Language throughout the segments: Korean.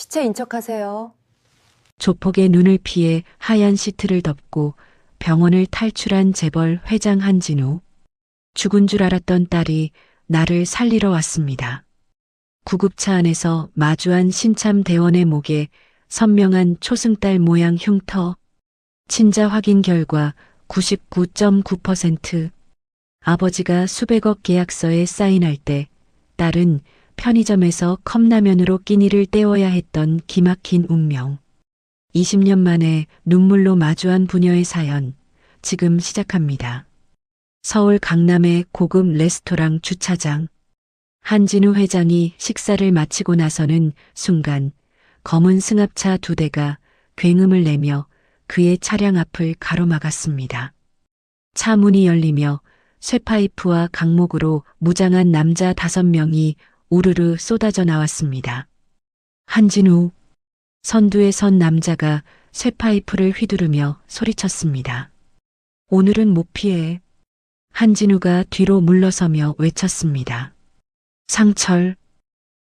시체 인척하세요. 조폭의 눈을 피해 하얀 시트를 덮고 병원을 탈출한 재벌 회장 한진우. 죽은 줄 알았던 딸이 나를 살리러 왔습니다. 구급차 안에서 마주한 신참 대원의 목에 선명한 초승달 모양 흉터. 친자 확인 결과 99.9%. 아버지가 수백억 계약서에 사인할 때 딸은 편의점에서 컵라면으로 끼니를 때워야 했던 기막힌 운명. 20년 만에 눈물로 마주한 부녀의 사연, 지금 시작합니다. 서울 강남의 고급 레스토랑 주차장. 한진우 회장이 식사를 마치고 나서는 순간 검은 승합차 2대가 굉음을 내며 그의 차량 앞을 가로막았습니다. 차 문이 열리며 쇠파이프와 강목으로 무장한 남자 5명이 우르르 쏟아져 나왔습니다. 한진우. 선두에 선 남자가 쇠파이프를 휘두르며 소리쳤습니다. 오늘은 못 피해. 한진우가 뒤로 물러서며 외쳤습니다. 상철.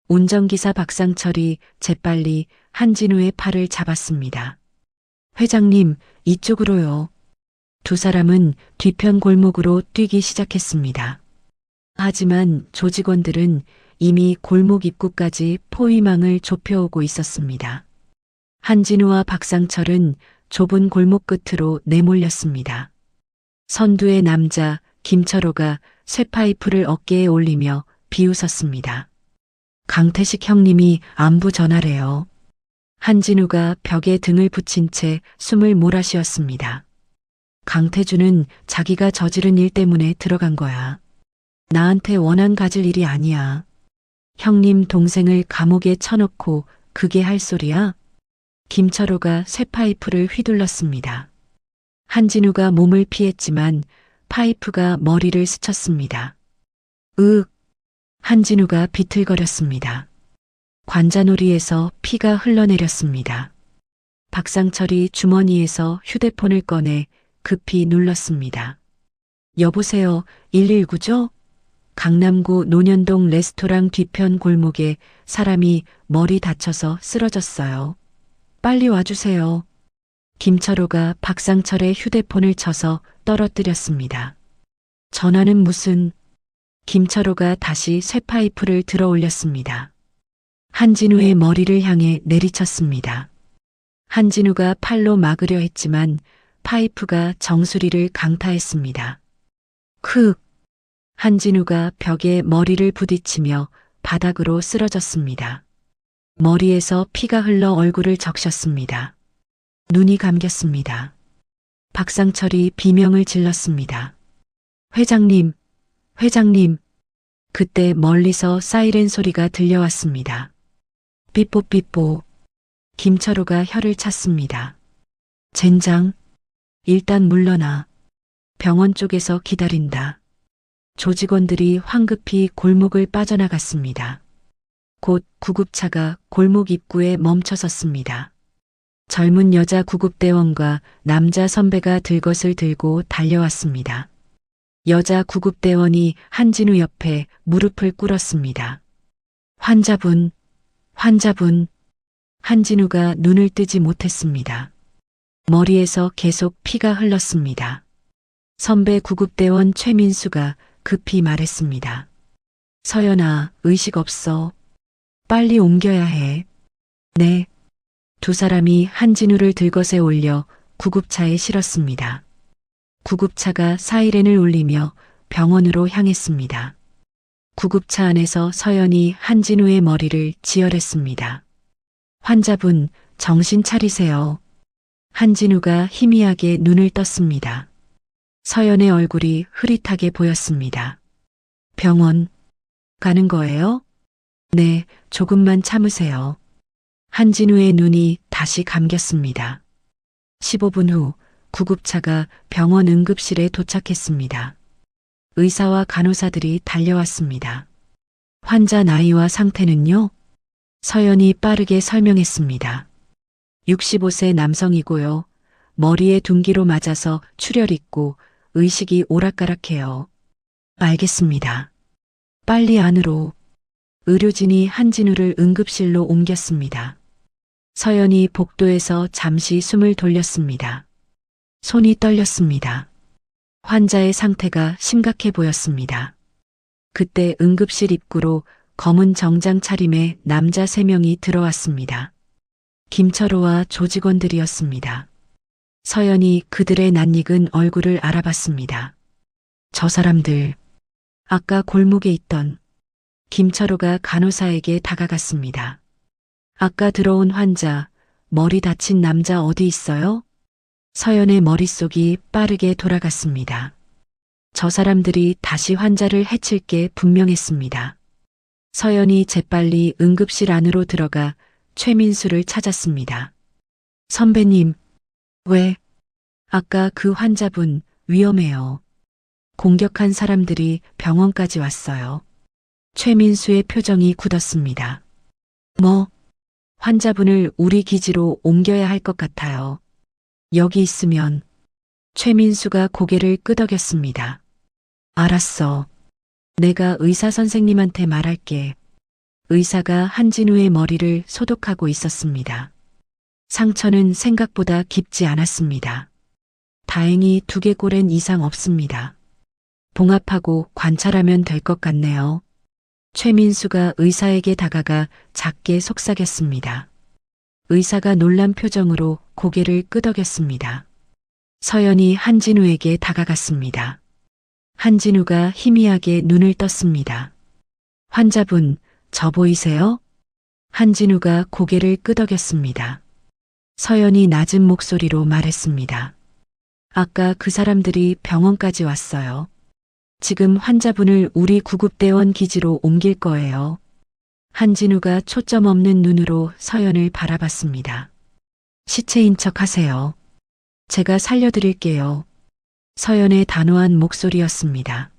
운전기사 박상철이 재빨리 한진우의 팔을 잡았습니다. 회장님, 이쪽으로요. 두 사람은 뒤편 골목으로 뛰기 시작했습니다. 하지만 조직원들은 이미 골목 입구까지 포위망을 좁혀오고 있었습니다. 한진우와 박상철은 좁은 골목 끝으로 내몰렸습니다. 선두의 남자 김철호가 쇠파이프를 어깨에 올리며 비웃었습니다. 강태식 형님이 안부 전하래요. 한진우가 벽에 등을 붙인 채 숨을 몰아쉬었습니다. 강태주는 자기가 저지른 일 때문에 들어간 거야. 나한테 원한 가질 일이 아니야. 형님 동생을 감옥에 쳐넣고 그게 할 소리야? 김철호가 쇠파이프를 휘둘렀습니다. 한진우가 몸을 피했지만 파이프가 머리를 스쳤습니다. 으윽. 한진우가 비틀거렸습니다. 관자놀이에서 피가 흘러내렸습니다. 박상철이 주머니에서 휴대폰을 꺼내 급히 눌렀습니다. 여보세요, 119죠? 강남구 논현동 레스토랑 뒤편 골목에 사람이 머리 다쳐서 쓰러졌어요. 빨리 와주세요. 김철호가 박상철의 휴대폰을 쳐서 떨어뜨렸습니다. 전화는 무슨... 김철호가 다시 쇠파이프를 들어 올렸습니다. 한진우의 머리를 향해 내리쳤습니다. 한진우가 팔로 막으려 했지만 파이프가 정수리를 강타했습니다. 크! 한진우가 벽에 머리를 부딪히며 바닥으로 쓰러졌습니다. 머리에서 피가 흘러 얼굴을 적셨습니다. 눈이 감겼습니다. 박상철이 비명을 질렀습니다. 회장님, 회장님. 그때 멀리서 사이렌 소리가 들려왔습니다. 삐뽀삐뽀. 김철호가 혀를 찼습니다. 젠장. 일단 물러나. 병원 쪽에서 기다린다. 조직원들이 황급히 골목을 빠져나갔습니다. 곧 구급차가 골목 입구에 멈춰섰습니다. 젊은 여자 구급대원과 남자 선배가 들것을 들고 달려왔습니다. 여자 구급대원이 한진우 옆에 무릎을 꿇었습니다. 환자분, 환자분. 한진우가 눈을 뜨지 못했습니다. 머리에서 계속 피가 흘렀습니다. 선배 구급대원 최민수가 급히 말했습니다. 서연아, 의식 없어. 빨리 옮겨야 해. 네. 두 사람이 한진우를 들것에 올려 구급차에 실었습니다. 구급차가 사이렌을 울리며 병원으로 향했습니다. 구급차 안에서 서연이 한진우의 머리를 지혈했습니다. 환자분, 정신 차리세요. 한진우가 희미하게 눈을 떴습니다. 서연의 얼굴이 흐릿하게 보였습니다. 병원 가는 거예요? 네, 조금만 참으세요. 한진우의 눈이 다시 감겼습니다. 15분 후 구급차가 병원 응급실에 도착했습니다. 의사와 간호사들이 달려왔습니다. 환자 나이와 상태는요? 서연이 빠르게 설명했습니다. 65세 남성이고요. 머리에 둔기로 맞아서 출혈 있고 의식이 오락가락해요. 알겠습니다. 빨리 안으로. 의료진이 한진우를 응급실로 옮겼습니다. 서연이 복도에서 잠시 숨을 돌렸습니다. 손이 떨렸습니다. 환자의 상태가 심각해 보였습니다. 그때 응급실 입구로 검은 정장 차림의 남자 3명이 들어왔습니다. 김철호와 조직원들이었습니다. 서연이 그들의 낯익은 얼굴을 알아봤습니다. 저 사람들, 아까 골목에 있던 김철호가 간호사에게 다가갔습니다. 아까 들어온 환자, 머리 다친 남자 어디 있어요? 서연의 머릿속이 빠르게 돌아갔습니다. 저 사람들이 다시 환자를 해칠 게 분명했습니다. 서연이 재빨리 응급실 안으로 들어가 최민수를 찾았습니다. 선배님, 왜? 아까 그 환자분 위험해요. 공격한 사람들이 병원까지 왔어요. 최민수의 표정이 굳었습니다. 뭐? 환자분을 우리 기지로 옮겨야 할 것 같아요. 여기 있으면. 최민수가 고개를 끄덕였습니다. 알았어. 내가 의사 선생님한테 말할게. 의사가 한진우의 머리를 소독하고 있었습니다. 상처는 생각보다 깊지 않았습니다. 다행히 두개골엔 이상 없습니다. 봉합하고 관찰하면 될 것 같네요. 최민수가 의사에게 다가가 작게 속삭였습니다. 의사가 놀란 표정으로 고개를 끄덕였습니다. 서연이 한진우에게 다가갔습니다. 한진우가 희미하게 눈을 떴습니다. 환자분, 저 보이세요? 한진우가 고개를 끄덕였습니다. 서연이 낮은 목소리로 말했습니다. 아까 그 사람들이 병원까지 왔어요. 지금 환자분을 우리 구급대원 기지로 옮길 거예요. 한진우가 초점 없는 눈으로 서연을 바라봤습니다. 시체인 척 하세요. 제가 살려드릴게요. 서연의 단호한 목소리였습니다.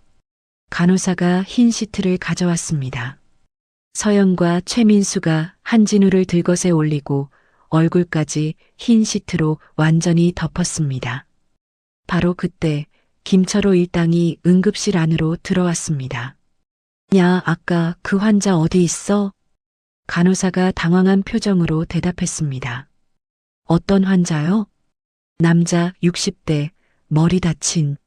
간호사가 흰 시트를 가져왔습니다. 서연과 최민수가 한진우를 들것에 올리고 얼굴까지 흰 시트로 완전히 덮었습니다. 바로 그때 김철호 일당이 응급실 안으로 들어왔습니다. 야, 아까 그 환자 어디 있어? 간호사가 당황한 표정으로 대답했습니다. 어떤 환자요? 남자 60대, 머리 다친.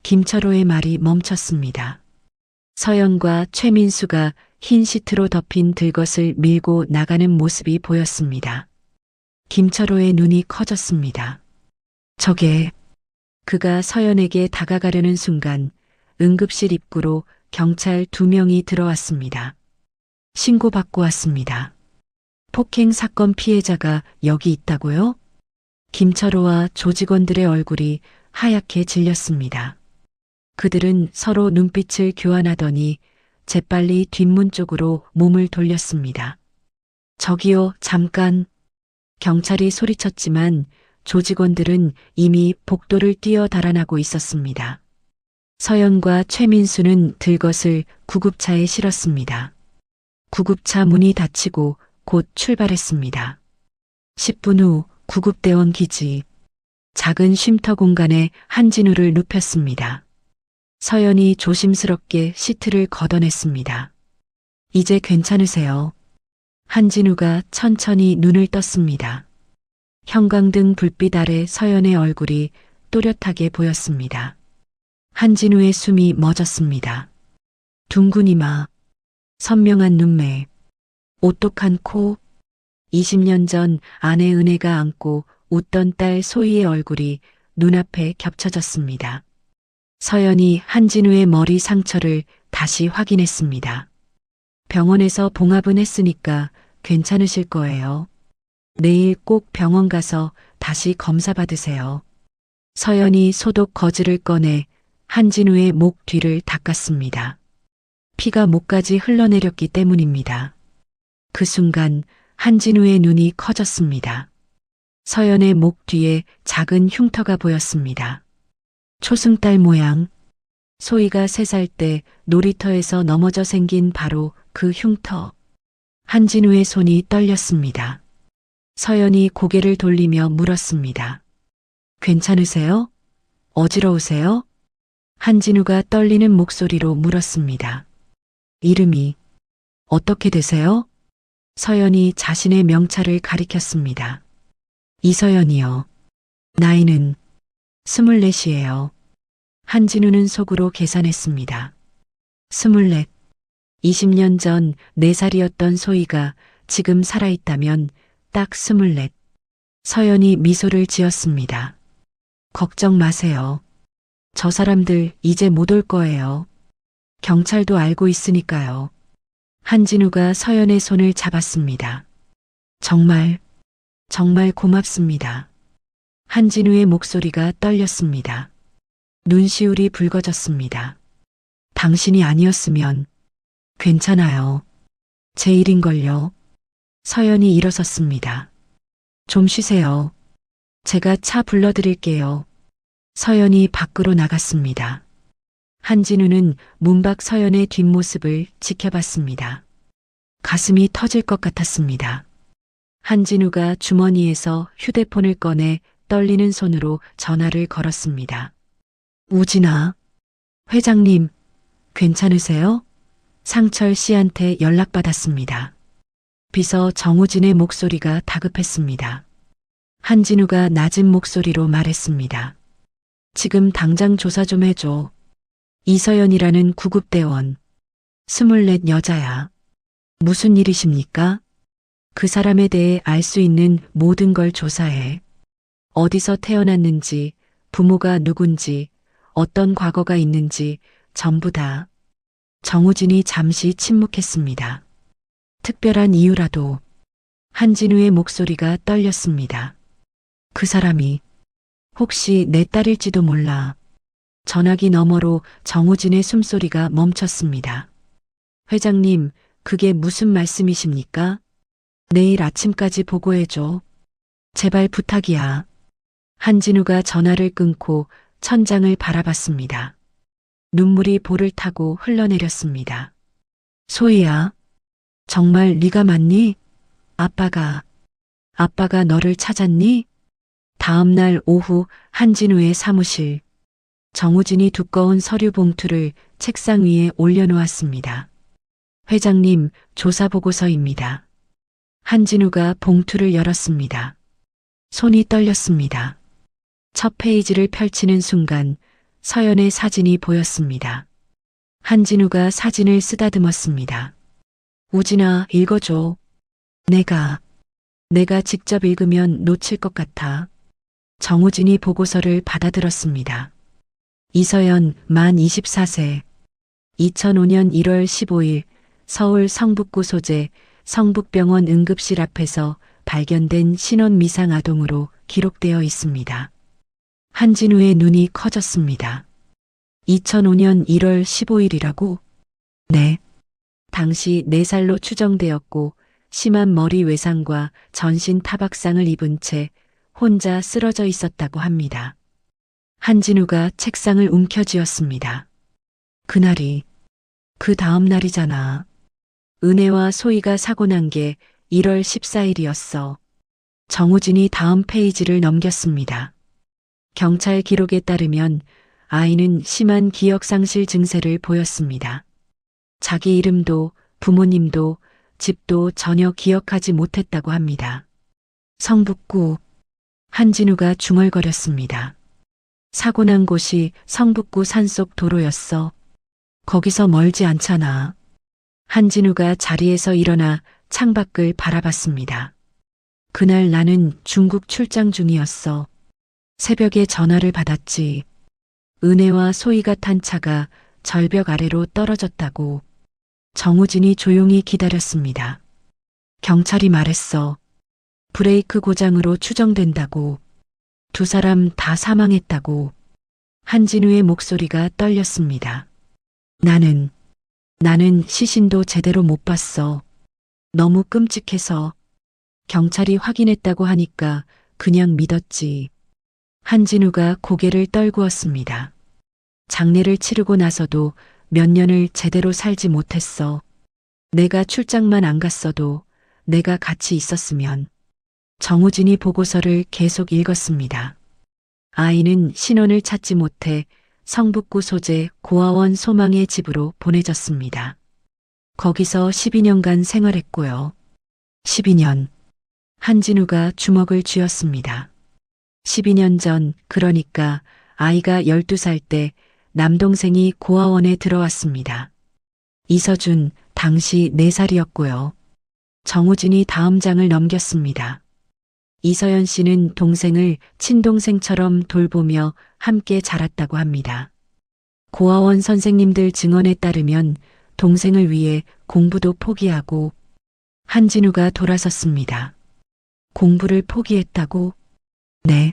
김철호의 말이 멈췄습니다. 서연과 최민수가 흰 시트로 덮인 들것을 밀고 나가는 모습이 보였습니다. 김철호의 눈이 커졌습니다. 저게... 그가 서연에게 다가가려는 순간 응급실 입구로 경찰 2명이 들어왔습니다. 신고받고 왔습니다. 폭행 사건 피해자가 여기 있다고요? 김철호와 조직원들의 얼굴이 하얗게 질렸습니다. 그들은 서로 눈빛을 교환하더니 재빨리 뒷문 쪽으로 몸을 돌렸습니다. 저기요, 잠깐. 경찰이 소리쳤지만 조직원들은 이미 복도를 뛰어 달아나고 있었습니다. 서연과 최민수는 들것을 구급차에 실었습니다. 구급차 문이 닫히고 곧 출발했습니다. 10분 후 구급대원 기지. 작은 쉼터 공간에 한진우를 눕혔습니다. 서연이 조심스럽게 시트를 걷어냈습니다. 이제 괜찮으세요? 한진우가 천천히 눈을 떴습니다. 형광등 불빛 아래 서연의 얼굴이 또렷하게 보였습니다. 한진우의 숨이 멎었습니다. 둥근 이마, 선명한 눈매, 오똑한 코, 20년 전 아내 은혜가 안고 웃던 딸 소희의 얼굴이 눈앞에 겹쳐졌습니다. 서연이 한진우의 머리 상처를 다시 확인했습니다. 병원에서 봉합은 했으니까 괜찮으실 거예요. 내일 꼭 병원 가서 다시 검사 받으세요. 서연이 소독 거즈를 꺼내 한진우의 목 뒤를 닦았습니다. 피가 목까지 흘러내렸기 때문입니다. 그 순간 한진우의 눈이 커졌습니다. 서연의 목 뒤에 작은 흉터가 보였습니다. 초승달 모양. 소희가 3살 때 놀이터에서 넘어져 생긴 바로 그 흉터. 한진우의 손이 떨렸습니다. 서연이 고개를 돌리며 물었습니다. 괜찮으세요? 어지러우세요? 한진우가 떨리는 목소리로 물었습니다. 이름이 어떻게 되세요? 서연이 자신의 명찰을 가리켰습니다. 이서연이요. 나이는 24이에요. 한진우는 속으로 계산했습니다. 24. 20년 전 4살이었던 소희가 지금 살아있다면 딱 24. 서연이 미소를 지었습니다. 걱정 마세요. 저 사람들 이제 못 올 거예요. 경찰도 알고 있으니까요. 한진우가 서연의 손을 잡았습니다. 정말 고맙습니다. 한진우의 목소리가 떨렸습니다. 눈시울이 붉어졌습니다. 당신이 아니었으면 괜찮아요. 제 일인걸요. 서연이 일어섰습니다. 좀 쉬세요. 제가 차 불러드릴게요. 서연이 밖으로 나갔습니다. 한진우는 문 밖 서연의 뒷모습을 지켜봤습니다. 가슴이 터질 것 같았습니다. 한진우가 주머니에서 휴대폰을 꺼내 떨리는 손으로 전화를 걸었습니다. 우진아, 회장님, 괜찮으세요? 상철 씨한테 연락받았습니다. 비서 정우진의 목소리가 다급했습니다. 한진우가 낮은 목소리로 말했습니다. 지금 당장 조사 좀 해줘. 이서연이라는 구급대원. 24 여자야. 무슨 일이십니까? 그 사람에 대해 알 수 있는 모든 걸 조사해. 어디서 태어났는지, 부모가 누군지, 어떤 과거가 있는지 전부 다. 정우진이 잠시 침묵했습니다. 특별한 이유라도. 한진우의 목소리가 떨렸습니다. 그 사람이 혹시 내 딸일지도 몰라. 전화기 너머로 정우진의 숨소리가 멈췄습니다. 회장님, 그게 무슨 말씀이십니까? 내일 아침까지 보고해줘. 제발 부탁이야. 한진우가 전화를 끊고 천장을 바라봤습니다. 눈물이 볼을 타고 흘러내렸습니다. 소희야, 정말 네가 맞니? 아빠가 너를 찾았니? 다음 날 오후 한진우의 사무실. 정우진이 두꺼운 서류 봉투를 책상 위에 올려놓았습니다. 회장님, 조사 보고서입니다. 한진우가 봉투를 열었습니다. 손이 떨렸습니다. 첫 페이지를 펼치는 순간 서연의 사진이 보였습니다. 한진우가 사진을 쓰다듬었습니다. 우진아, 읽어줘. 내가 직접 읽으면 놓칠 것 같아. 정우진이 보고서를 받아들었습니다. 이서연, 만 24세. 2005년 1월 15일 서울 성북구 소재 성북병원 응급실 앞에서 발견된 신원 미상 아동으로 기록되어 있습니다. 한진우의 눈이 커졌습니다. 2005년 1월 15일이라고? 네. 당시 4살로 추정되었고 심한 머리 외상과 전신 타박상을 입은 채 혼자 쓰러져 있었다고 합니다. 한진우가 책상을 움켜쥐었습니다. 그날이 그 다음 날이잖아. 은혜와 소희가 사고 난 게 1월 14일이었어. 정우진이 다음 페이지를 넘겼습니다. 경찰 기록에 따르면 아이는 심한 기억상실 증세를 보였습니다. 자기 이름도 부모님도 집도 전혀 기억하지 못했다고 합니다. 성북구. 한진우가 중얼거렸습니다. 사고 난 곳이 성북구 산속 도로였어. 거기서 멀지 않잖아. 한진우가 자리에서 일어나 창밖을 바라봤습니다. 그날 나는 중국 출장 중이었어. 새벽에 전화를 받았지. 은혜와 소희가 탄 차가 절벽 아래로 떨어졌다고. 정우진이 조용히 기다렸습니다. 경찰이 말했어. 브레이크 고장으로 추정된다고. 2사람 다 사망했다고. 한진우의 목소리가 떨렸습니다. 나는 시신도 제대로 못 봤어. 너무 끔찍해서. 경찰이 확인했다고 하니까 그냥 믿었지. 한진우가 고개를 떨구었습니다. 장례를 치르고 나서도 몇 년을 제대로 살지 못했어. 내가 출장만 안 갔어도 내가 같이 있었으면. 정우진이 보고서를 계속 읽었습니다. 아이는 신원을 찾지 못해 성북구 소재 고아원 소망의 집으로 보내졌습니다. 거기서 12년간 생활했고요. 12년. 한진우가 주먹을 쥐었습니다. 12년 전, 그러니까 아이가 12살 때 남동생이 고아원에 들어왔습니다. 이서준, 당시 4살이었고요. 정우진이 다음 장을 넘겼습니다. 이서연 씨는 동생을 친동생처럼 돌보며 함께 자랐다고 합니다. 고아원 선생님들 증언에 따르면 동생을 위해 공부도 포기하고 한진우가 돌아섰습니다. 공부를 포기했다고? 네.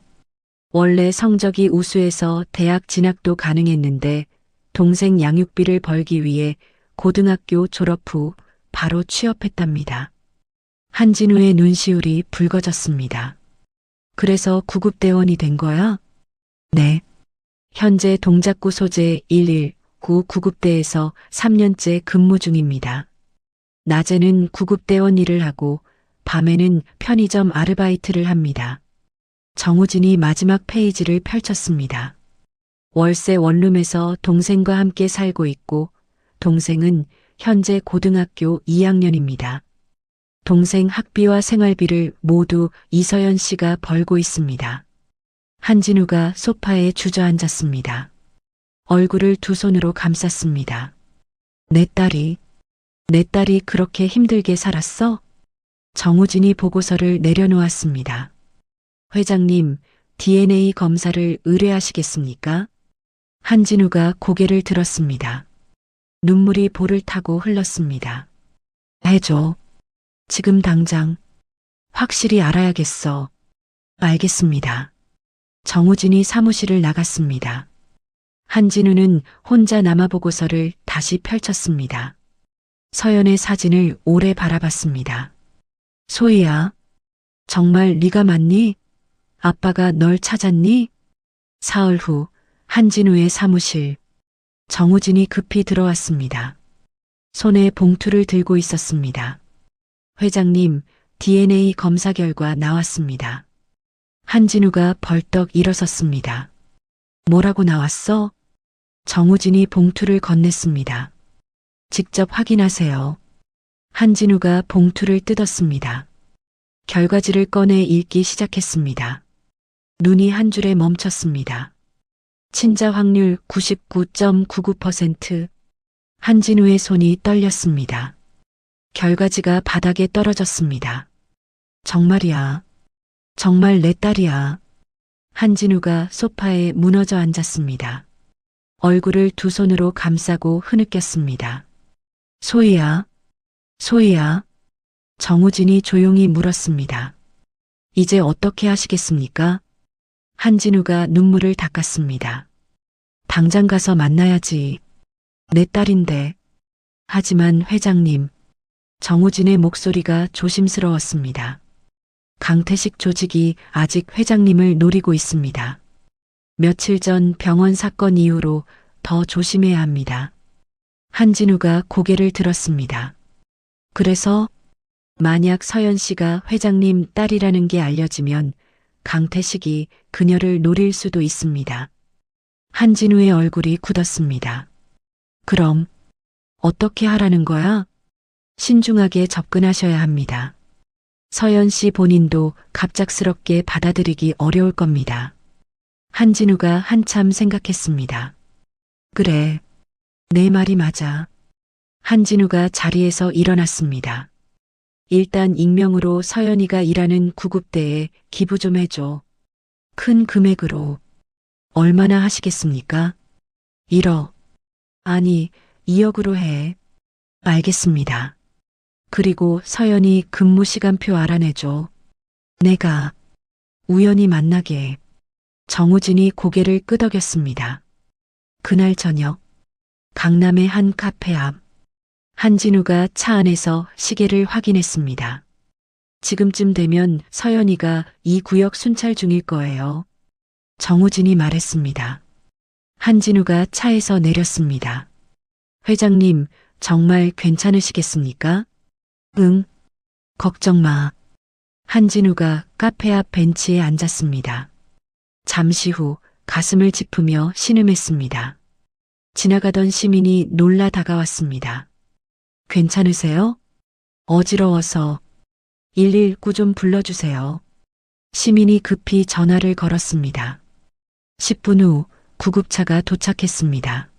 원래 성적이 우수해서 대학 진학도 가능했는데 동생 양육비를 벌기 위해 고등학교 졸업 후 바로 취업했답니다. 한진우의 눈시울이 붉어졌습니다. 그래서 구급대원이 된 거야? 네. 현재 동작구 소재 119 구급대에서 3년째 근무 중입니다. 낮에는 구급대원 일을 하고 밤에는 편의점 아르바이트를 합니다. 정우진이 마지막 페이지를 펼쳤습니다. 월세 원룸에서 동생과 함께 살고 있고 동생은 현재 고등학교 2학년입니다. 동생 학비와 생활비를 모두 이서연 씨가 벌고 있습니다. 한진우가 소파에 주저앉았습니다. 얼굴을 두 손으로 감쌌습니다. 내 딸이 그렇게 힘들게 살았어? 정우진이 보고서를 내려놓았습니다. 회장님, DNA 검사를 의뢰하시겠습니까? 한진우가 고개를 들었습니다. 눈물이 볼을 타고 흘렀습니다. 해줘. 지금 당장. 확실히 알아야겠어. 알겠습니다. 정우진이 사무실을 나갔습니다. 한진우는 혼자 남아 보고서를 다시 펼쳤습니다. 서연의 사진을 오래 바라봤습니다. 소희야, 정말 네가 맞니? 아빠가 널 찾았니? 사흘 후 한진우의 사무실. 정우진이 급히 들어왔습니다. 손에 봉투를 들고 있었습니다. 회장님, DNA 검사 결과 나왔습니다. 한진우가 벌떡 일어섰습니다. 뭐라고 나왔어? 정우진이 봉투를 건넸습니다. 직접 확인하세요. 한진우가 봉투를 뜯었습니다. 결과지를 꺼내 읽기 시작했습니다. 눈이 한 줄에 멈췄습니다. 친자 확률 99.99%. 한진우의 손이 떨렸습니다. 결과지가 바닥에 떨어졌습니다. 정말이야. 정말 내 딸이야. 한진우가 소파에 무너져 앉았습니다. 얼굴을 두 손으로 감싸고 흐느꼈습니다. 소희야, 소희야. 정우진이 조용히 물었습니다. 이제 어떻게 하시겠습니까? 한진우가 눈물을 닦았습니다. 당장 가서 만나야지. 내 딸인데. 하지만 회장님. 정우진의 목소리가 조심스러웠습니다. 강태식 조직이 아직 회장님을 노리고 있습니다. 며칠 전 병원 사건 이후로 더 조심해야 합니다. 한진우가 고개를 들었습니다. 그래서 만약 서연 씨가 회장님 딸이라는 게 알려지면 강태식이 그녀를 노릴 수도 있습니다. 한진우의 얼굴이 굳었습니다. 그럼 어떻게 하라는 거야? 신중하게 접근하셔야 합니다. 서연 씨 본인도 갑작스럽게 받아들이기 어려울 겁니다. 한진우가 한참 생각했습니다. 그래, 내 말이 맞아. 한진우가 자리에서 일어났습니다. 일단 익명으로 서연이가 일하는 구급대에 기부 좀 해줘. 큰 금액으로. 얼마나 하시겠습니까? 1억. 아니, 2억으로 해. 알겠습니다. 그리고 서연이 근무 시간표 알아내줘. 내가 우연히 만나게. 정우진이 고개를 끄덕였습니다. 그날 저녁, 강남의 한 카페 앞. 한진우가 차 안에서 시계를 확인했습니다. 지금쯤 되면 서연이가 이 구역 순찰 중일 거예요. 정우진이 말했습니다. 한진우가 차에서 내렸습니다. 회장님, 정말 괜찮으시겠습니까? 응. 걱정 마. 한진우가 카페 앞 벤치에 앉았습니다. 잠시 후 가슴을 짚으며 신음했습니다. 지나가던 시민이 놀라 다가왔습니다. 괜찮으세요? 어지러워서. 119 좀 불러주세요. 시민이 급히 전화를 걸었습니다. 10분 후 구급차가 도착했습니다.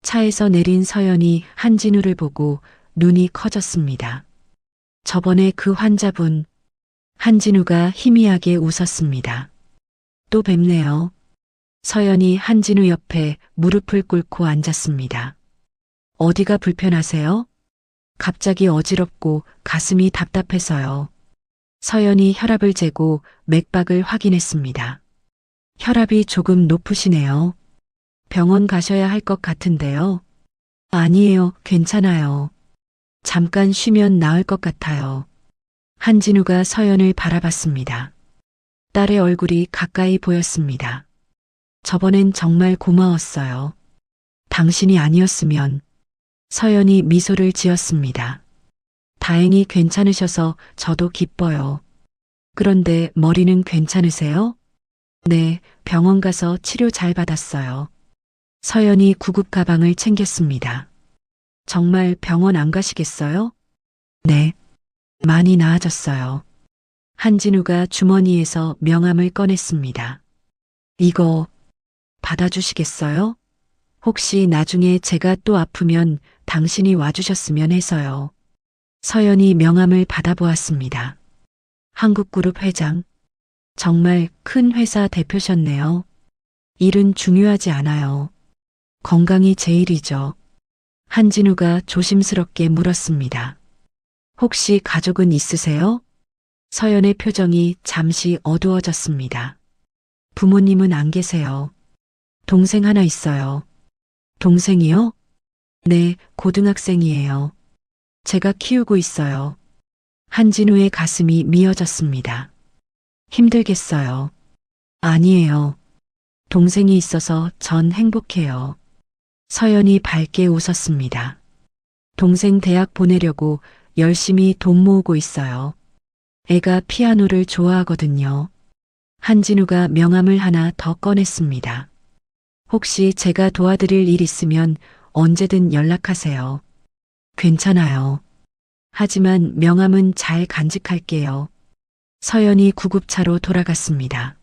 차에서 내린 서연이 한진우를 보고 눈이 커졌습니다. 저번에 그 환자분, 한진우가 희미하게 웃었습니다. 또 뵙네요. 서연이 한진우 옆에 무릎을 꿇고 앉았습니다. 어디가 불편하세요? 갑자기 어지럽고 가슴이 답답해서요. 서연이 혈압을 재고 맥박을 확인했습니다. 혈압이 조금 높으시네요. 병원 가셔야 할 것 같은데요. 아니에요, 괜찮아요. 잠깐 쉬면 나을 것 같아요. 한진우가 서연을 바라봤습니다. 딸의 얼굴이 가까이 보였습니다. 저번엔 정말 고마웠어요. 당신이 아니었으면. 서연이 미소를 지었습니다. 다행히 괜찮으셔서 저도 기뻐요. 그런데 머리는 괜찮으세요? 네, 병원 가서 치료 잘 받았어요. 서연이 구급 가방을 챙겼습니다. 정말 병원 안 가시겠어요? 네, 많이 나아졌어요. 한진우가 주머니에서 명함을 꺼냈습니다. 이거 받아주시겠어요? 혹시 나중에 제가 또 아프면 당신이 와주셨으면 해서요. 서연이 명함을 받아보았습니다. 한국그룹 회장. 정말 큰 회사 대표셨네요. 일은 중요하지 않아요. 건강이 제일이죠. 한진우가 조심스럽게 물었습니다. 혹시 가족은 있으세요? 서연의 표정이 잠시 어두워졌습니다. 부모님은 안 계세요. 동생 하나 있어요. 동생이요? 네, 고등학생이에요. 제가 키우고 있어요. 한진우의 가슴이 미어졌습니다. 힘들겠어요. 아니에요. 동생이 있어서 전 행복해요. 서연이 밝게 웃었습니다. 동생 대학 보내려고 열심히 돈 모으고 있어요. 애가 피아노를 좋아하거든요. 한진우가 명함을 하나 더 꺼냈습니다. 혹시 제가 도와드릴 일 있으면 언제든 연락하세요. 괜찮아요. 하지만 명함은 잘 간직할게요. 서연이 구급차로 돌아갔습니다.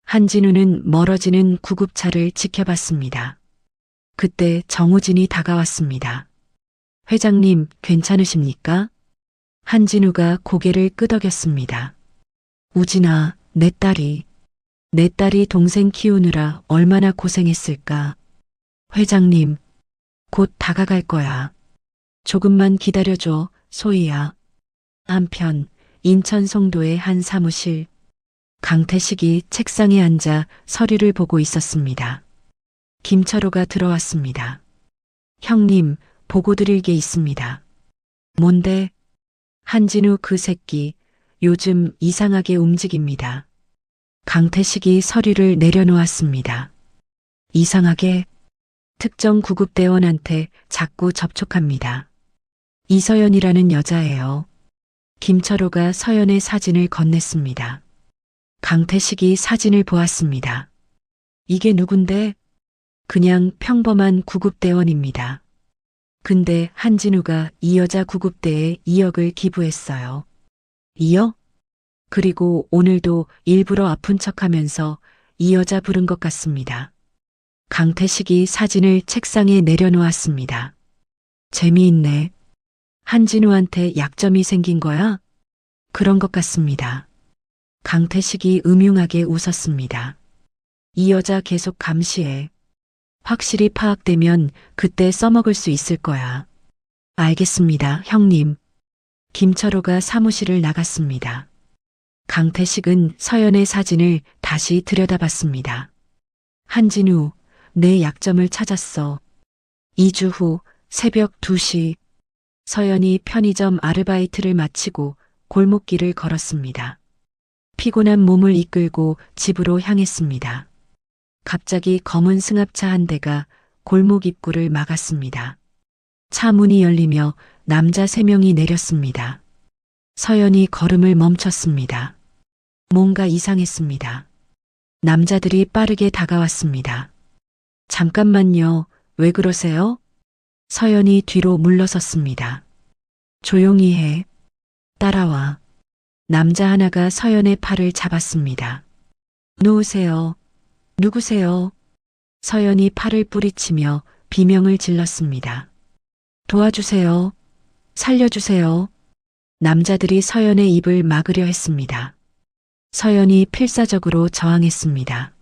한진우는 멀어지는 구급차를 지켜봤습니다. 그때 정우진이 다가왔습니다. 회장님, 괜찮으십니까? 한진우가 고개를 끄덕였습니다. 우진아, 내 딸이 동생 키우느라 얼마나 고생했을까. 회장님, 곧 다가갈 거야. 조금만 기다려줘, 소희야. 한편 인천 송도의 한 사무실. 강태식이 책상에 앉아 서류를 보고 있었습니다. 김철호가 들어왔습니다. 형님, 보고 드릴 게 있습니다. 뭔데? 한진우 그 새끼, 요즘 이상하게 움직입니다. 강태식이 서류를 내려놓았습니다. 이상하게? 특정 구급대원한테 자꾸 접촉합니다. 이서연이라는 여자예요. 김철호가 서연의 사진을 건넸습니다. 강태식이 사진을 보았습니다. 이게 누군데? 그냥 평범한 구급대원입니다. 근데 한진우가 이 여자 구급대에 2억을 기부했어요. 2억? 그리고 오늘도 일부러 아픈 척하면서 이 여자 부른 것 같습니다. 강태식이 사진을 책상에 내려놓았습니다. 재미있네. 한진우한테 약점이 생긴 거야? 그런 것 같습니다. 강태식이 음흉하게 웃었습니다. 이 여자 계속 감시해. 확실히 파악되면 그때 써먹을 수 있을 거야. 알겠습니다, 형님. 김철호가 사무실을 나갔습니다. 강태식은 서연의 사진을 다시 들여다봤습니다. 한진우, 내 약점을 찾았어. 2주 후 새벽 2시 서연이 편의점 아르바이트를 마치고 골목길을 걸었습니다. 피곤한 몸을 이끌고 집으로 향했습니다. 갑자기 검은 승합차 한 대가 골목 입구를 막았습니다. 차 문이 열리며 남자 3명이 내렸습니다. 서연이 걸음을 멈췄습니다. 뭔가 이상했습니다. 남자들이 빠르게 다가왔습니다. 잠깐만요, 왜 그러세요? 서연이 뒤로 물러섰습니다. 조용히 해. 따라와. 남자 하나가 서연의 팔을 잡았습니다. 놓으세요. 누구세요? 서연이 팔을 뿌리치며 비명을 질렀습니다. 도와주세요. 살려주세요. 남자들이 서연의 입을 막으려 했습니다. 서연이 필사적으로 저항했습니다.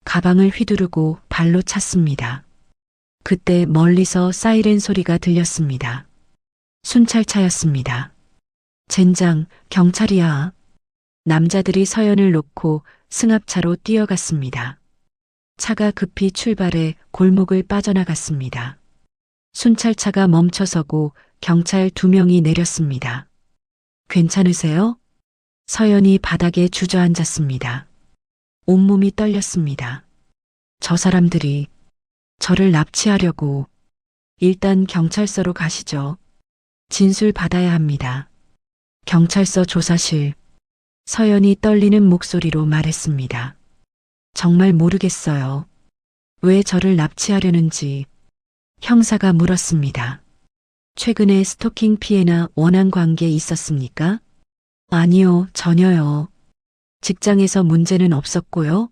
가방을 휘두르고 발로 찼습니다. 그때 멀리서 사이렌 소리가 들렸습니다. 순찰차였습니다. 젠장, 경찰이야. 남자들이 서연을 놓고 승합차로 뛰어갔습니다. 차가 급히 출발해 골목을 빠져나갔습니다. 순찰차가 멈춰서고 경찰 2명이 내렸습니다. 괜찮으세요? 서연이 바닥에 주저앉았습니다. 온몸이 떨렸습니다. 저 사람들이 저를 납치하려고. 일단 경찰서로 가시죠. 진술 받아야 합니다. 경찰서 조사실. 서연이 떨리는 목소리로 말했습니다. 정말 모르겠어요. 왜 저를 납치하려는지. 형사가 물었습니다. 최근에 스토킹 피해나 원한 관계 있었습니까? 아니요, 전혀요. 직장에서 문제는 없었고요.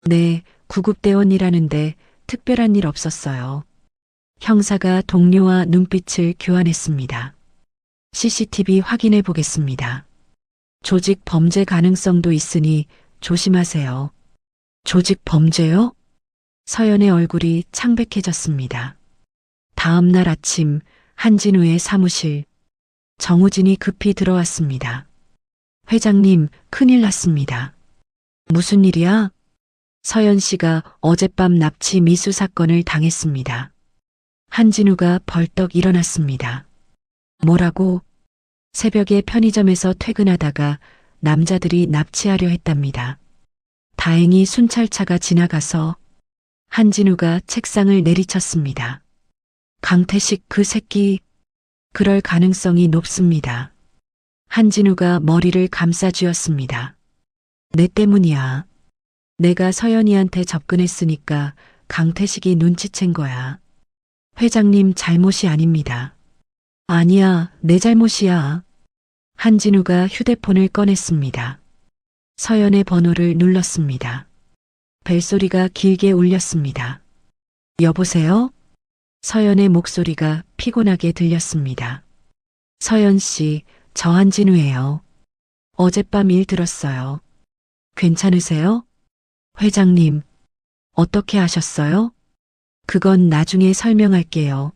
네, 구급대원이라는데 특별한 일 없었어요. 형사가 동료와 눈빛을 교환했습니다. CCTV 확인해 보겠습니다. 조직 범죄 가능성도 있으니 조심하세요. 조직 범죄요? 서연의 얼굴이 창백해졌습니다. 다음 날 아침 한진우의 사무실. 정우진이 급히 들어왔습니다. 회장님, 큰일 났습니다. 무슨 일이야? 서연 씨가 어젯밤 납치 미수 사건을 당했습니다. 한진우가 벌떡 일어났습니다. 뭐라고? 새벽에 편의점에서 퇴근하다가 남자들이 납치하려 했답니다. 다행히 순찰차가 지나가서. 한진우가 책상을 내리쳤습니다. 강태식 그 새끼. 그럴 가능성이 높습니다. 한진우가 머리를 감싸쥐었습니다. 내 때문이야. 내가 서연이한테 접근했으니까 강태식이 눈치챈 거야. 회장님 잘못이 아닙니다. 아니야, 내 잘못이야. 한진우가 휴대폰을 꺼냈습니다. 서연의 번호를 눌렀습니다. 벨소리가 길게 울렸습니다. 여보세요? 서연의 목소리가 피곤하게 들렸습니다. 서연 씨, 저 한진우예요. 어젯밤 일 들었어요. 괜찮으세요? 회장님, 어떻게 하셨어요? 그건 나중에 설명할게요.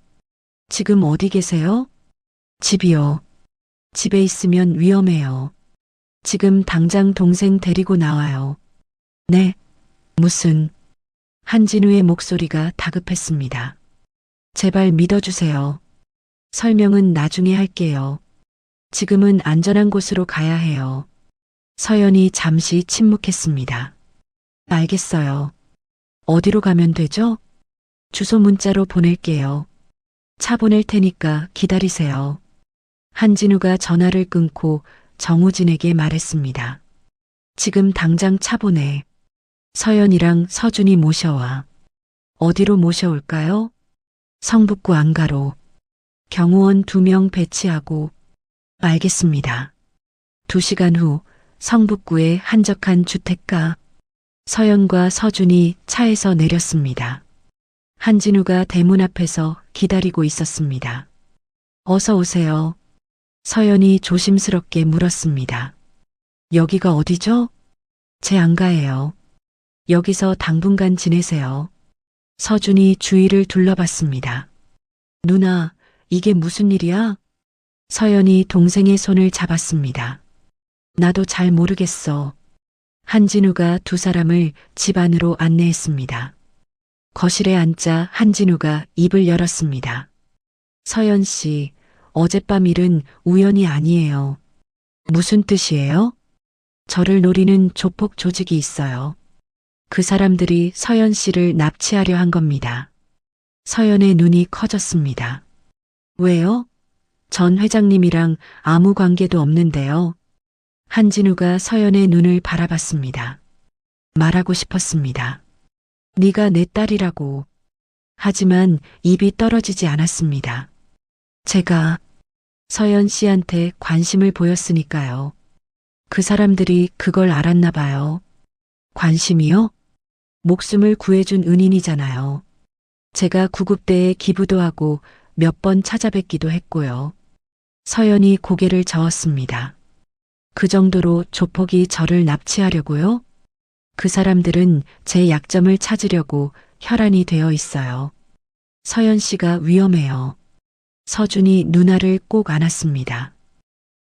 지금 어디 계세요? 집이요. 집에 있으면 위험해요. 지금 당장 동생 데리고 나와요. 네, 무슨. 한진우의 목소리가 다급했습니다. 제발 믿어주세요. 설명은 나중에 할게요. 지금은 안전한 곳으로 가야 해요. 서연이 잠시 침묵했습니다. 알겠어요. 어디로 가면 되죠? 주소 문자로 보낼게요. 차 보낼 테니까 기다리세요. 한진우가 전화를 끊고 정우진에게 말했습니다. 지금 당장 차 보내. 서연이랑 서준이 모셔와. 어디로 모셔올까요? 성북구 안가로. 경호원 2명 배치하고. 알겠습니다. 2시간 후 성북구의 한적한 주택가. 서연과 서준이 차에서 내렸습니다. 한진우가 대문 앞에서 기다리고 있었습니다. 어서 오세요. 서연이 조심스럽게 물었습니다. 여기가 어디죠? 제 안가예요. 여기서 당분간 지내세요. 서준이 주위를 둘러봤습니다. 누나, 이게 무슨 일이야? 서연이 동생의 손을 잡았습니다. 나도 잘 모르겠어. 한진우가 2 사람을 집 안으로 안내했습니다. 거실에 앉자 한진우가 입을 열었습니다. 서연 씨, 어젯밤 일은 우연이 아니에요. 무슨 뜻이에요? 저를 노리는 조폭 조직이 있어요. 그 사람들이 서연 씨를 납치하려 한 겁니다. 서연의 눈이 커졌습니다. 왜요? 전 회장님이랑 아무 관계도 없는데요. 한진우가 서연의 눈을 바라봤습니다. 말하고 싶었습니다. 네가 내 딸이라고. 하지만 입이 떨어지지 않았습니다. 제가 서연 씨한테 관심을 보였으니까요. 그 사람들이 그걸 알았나 봐요. 관심이요? 목숨을 구해준 은인이잖아요. 제가 구급대에 기부도 하고 몇 번 찾아뵙기도 했고요. 서연이 고개를 저었습니다. 그 정도로 조폭이 저를 납치하려고요? 그 사람들은 제 약점을 찾으려고 혈안이 되어 있어요. 서연 씨가 위험해요. 서준이 누나를 꼭 안았습니다.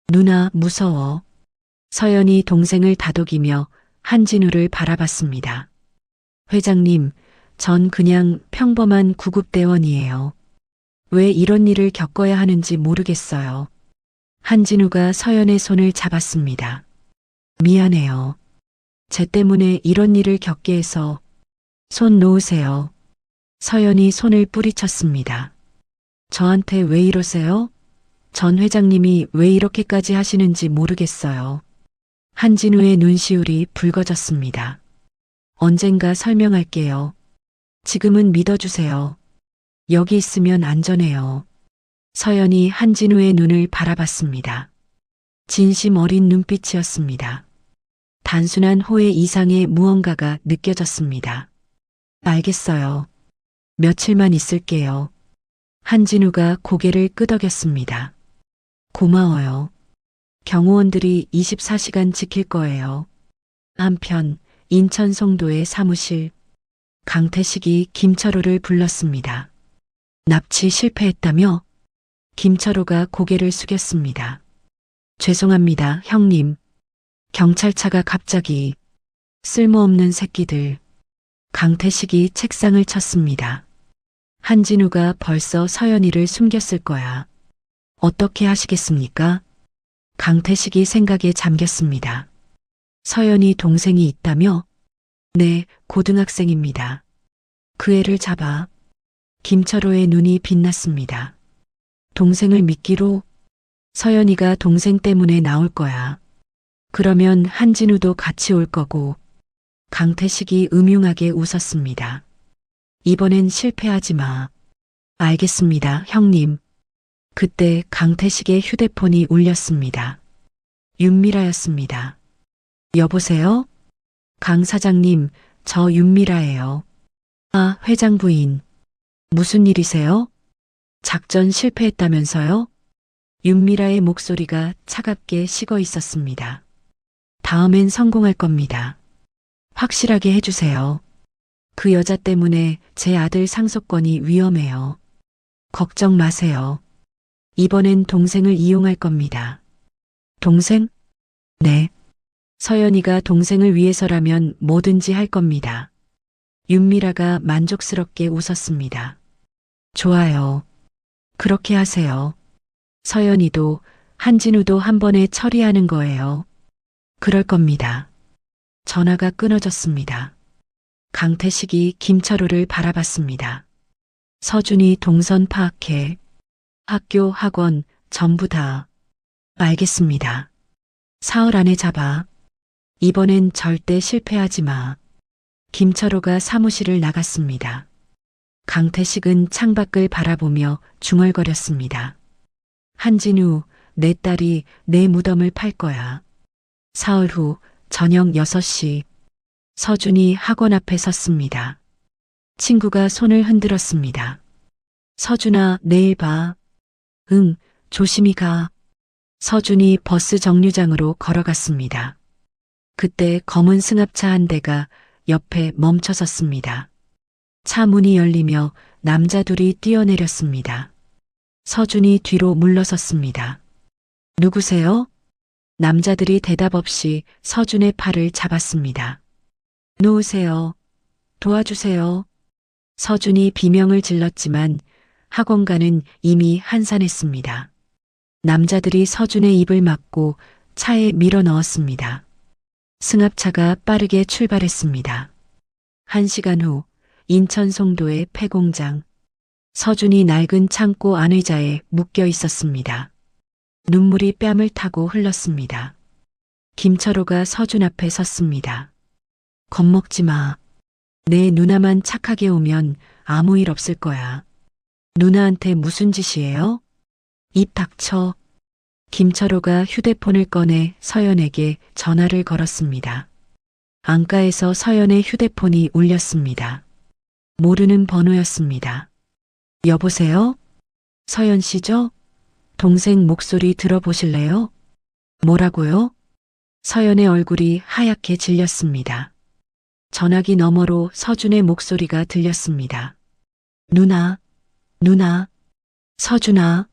누나 무서워. 서연이 동생을 다독이며 한진우를 바라봤습니다. 회장님, 전 그냥 평범한 구급대원이에요. 왜 이런 일을 겪어야 하는지 모르겠어요. 한진우가 서연의 손을 잡았습니다. 미안해요. 쟤 때문에 이런 일을 겪게 해서. 손 놓으세요. 서연이 손을 뿌리쳤습니다. 저한테 왜 이러세요? 전 회장님이 왜 이렇게까지 하시는지 모르겠어요. 한진우의 눈시울이 붉어졌습니다. 언젠가 설명할게요. 지금은 믿어주세요. 여기 있으면 안전해요. 서연이 한진우의 눈을 바라봤습니다. 진심 어린 눈빛이었습니다. 단순한 호의 이상의 무언가가 느껴졌습니다. 알겠어요. 며칠만 있을게요. 한진우가 고개를 끄덕였습니다. 고마워요. 경호원들이 24시간 지킬 거예요. 한편 인천 송도의 사무실. 강태식이 김철호를 불렀습니다. 납치 실패했다며? 김철호가 고개를 숙였습니다. 죄송합니다, 형님. 경찰차가 갑자기. 쓸모없는 새끼들. 강태식이 책상을 쳤습니다. 한진우가 벌써 서연이를 숨겼을 거야. 어떻게 하시겠습니까? 강태식이 생각에 잠겼습니다. 서연이 동생이 있다며? 네, 고등학생입니다. 그 애를 잡아. 김철호의 눈이 빛났습니다. 동생을 믿기로? 서연이가 동생 때문에 나올 거야. 그러면 한진우도 같이 올 거고. 강태식이 음흉하게 웃었습니다. 이번엔 실패하지 마. 알겠습니다, 형님. 그때 강태식의 휴대폰이 울렸습니다. 윤미라였습니다. 여보세요? 강 사장님, 저 윤미라예요. 아, 회장 부인. 무슨 일이세요? 작전 실패했다면서요? 윤미라의 목소리가 차갑게 식어 있었습니다. 다음엔 성공할 겁니다. 확실하게 해주세요. 그 여자 때문에 제 아들 상속권이 위험해요. 걱정 마세요. 이번엔 동생을 이용할 겁니다. 동생? 네. 서연이가 동생을 위해서라면 뭐든지 할 겁니다. 윤미라가 만족스럽게 웃었습니다. 좋아요. 그렇게 하세요. 서연이도 한진우도 한 번에 처리하는 거예요. 그럴 겁니다. 전화가 끊어졌습니다. 강태식이 김철호를 바라봤습니다. 서준이 동선 파악해. 학교, 학원, 전부 다. 알겠습니다. 사흘 안에 잡아. 이번엔 절대 실패하지 마. 김철호가 사무실을 나갔습니다. 강태식은 창밖을 바라보며 중얼거렸습니다. 한진우, 내 딸이 내 무덤을 팔 거야. 사흘 후 저녁 6시. 서준이 학원 앞에 섰습니다. 친구가 손을 흔들었습니다. 서준아, 내일 봐. 응, 조심히 가. 서준이 버스 정류장으로 걸어갔습니다. 그때 검은 승합차 한 대가 옆에 멈춰 섰습니다. 차 문이 열리며 남자 둘이 뛰어내렸습니다. 서준이 뒤로 물러섰습니다. 누구세요? 남자들이 대답 없이 서준의 팔을 잡았습니다. 놓으세요. 도와주세요. 서준이 비명을 질렀지만 학원가는 이미 한산했습니다. 남자들이 서준의 입을 막고 차에 밀어 넣었습니다. 승합차가 빠르게 출발했습니다. 1시간 후 인천 송도의 폐공장. 서준이 낡은 창고 안의자에 묶여 있었습니다. 눈물이 뺨을 타고 흘렀습니다. 김철호가 서준 앞에 섰습니다. 겁먹지 마. 내 누나만 착하게 오면 아무 일 없을 거야. 누나한테 무슨 짓이에요? 입 닥쳐. 김철호가 휴대폰을 꺼내 서연에게 전화를 걸었습니다. 안가에서 서연의 휴대폰이 울렸습니다. 모르는 번호였습니다. 여보세요? 서연 씨죠? 동생 목소리 들어보실래요? 뭐라고요? 서연의 얼굴이 하얗게 질렸습니다. 전화기 너머로 서준의 목소리가 들렸습니다. 누나, 누나, 서준아,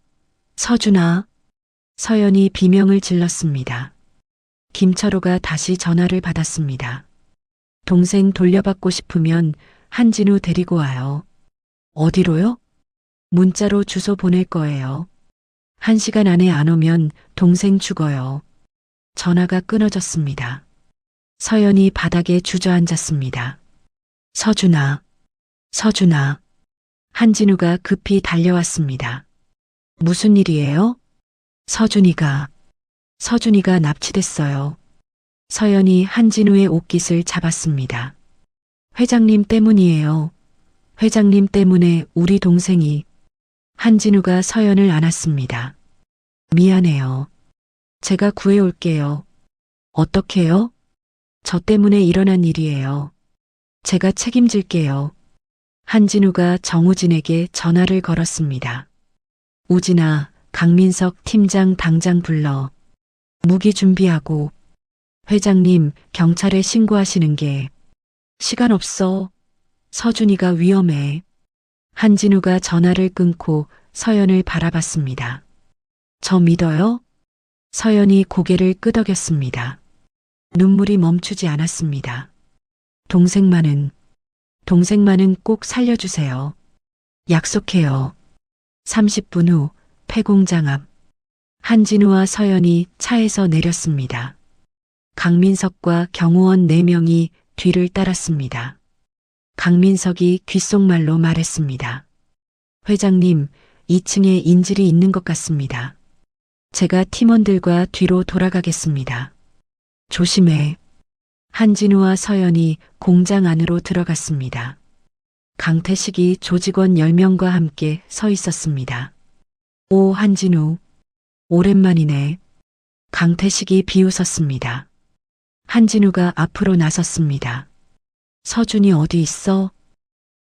서준아. 서연이 비명을 질렀습니다. 김철호가 다시 전화를 받았습니다. 동생 돌려받고 싶으면 한진우 데리고 와요. 어디로요? 문자로 주소 보낼 거예요. 1시간 안에 안 오면 동생 죽어요. 전화가 끊어졌습니다. 서연이 바닥에 주저앉았습니다. 서준아, 서준아. 한진우가 급히 달려왔습니다. 무슨 일이에요? 서준이가 납치됐어요. 서연이 한진우의 옷깃을 잡았습니다. 회장님 때문이에요. 회장님 때문에 우리 동생이. 한진우가 서연을 안았습니다. 미안해요. 제가 구해올게요. 어떻게요? 저 때문에 일어난 일이에요. 제가 책임질게요. 한진우가 정우진에게 전화를 걸었습니다. 우진아, 강민석 팀장 당장 불러. 무기 준비하고. 회장님, 경찰에 신고하시는 게. 시간 없어. 서준이가 위험해. 한진우가 전화를 끊고 서연을 바라봤습니다. 저 믿어요? 서연이 고개를 끄덕였습니다. 눈물이 멈추지 않았습니다. 동생만은 꼭 살려주세요. 약속해요. 30분 후 폐공장 앞. 한진우와 서연이 차에서 내렸습니다. 강민석과 경호원 4명이 뒤를 따랐습니다. 강민석이 귓속말로 말했습니다. 회장님, 2층에 인질이 있는 것 같습니다. 제가 팀원들과 뒤로 돌아가겠습니다. 조심해. 한진우와 서연이 공장 안으로 들어갔습니다. 강태식이 조직원 10명과 함께 서 있었습니다. 오, 한진우. 오랜만이네. 강태식이 비웃었습니다. 한진우가 앞으로 나섰습니다. 서준이 어디 있어?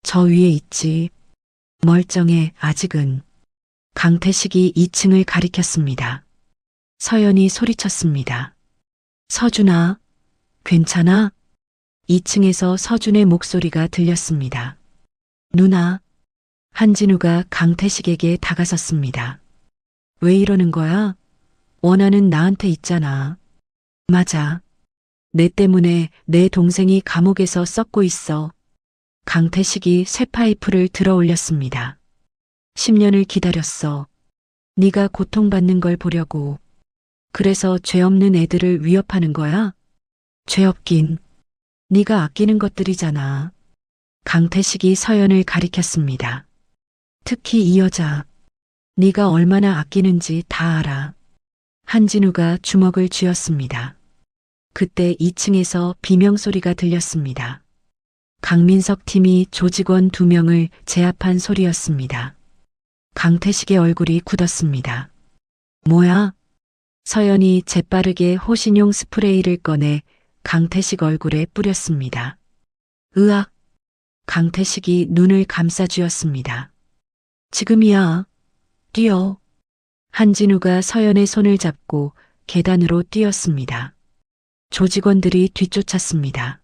저 위에 있지. 멀쩡해, 아직은. 강태식이 2층을 가리켰습니다. 서연이 소리쳤습니다. 서준아, 괜찮아? 2층에서 서준의 목소리가 들렸습니다. 누나. 한진우가 강태식에게 다가섰습니다. 왜 이러는 거야? 원하는 나한테 있잖아. 맞아. 내 때문에 내 동생이 감옥에서 썩고 있어. 강태식이 쇠파이프를 들어 올렸습니다. 10년을 기다렸어. 네가 고통받는 걸 보려고. 그래서 죄 없는 애들을 위협하는 거야? 죄 없긴. 네가 아끼는 것들이잖아. 강태식이 서연을 가리켰습니다. 특히 이 여자. 네가 얼마나 아끼는지 다 알아. 한진우가 주먹을 쥐었습니다. 그때 2층에서 비명소리가 들렸습니다. 강민석 팀이 조직원 2명을 제압한 소리였습니다. 강태식의 얼굴이 굳었습니다. 뭐야? 서연이 재빠르게 호신용 스프레이를 꺼내 강태식 얼굴에 뿌렸습니다. 으악! 강태식이 눈을 감싸쥐었습니다. 지금이야. 뛰어. 한진우가 서연의 손을 잡고 계단으로 뛰었습니다. 조직원들이 뒤쫓았습니다.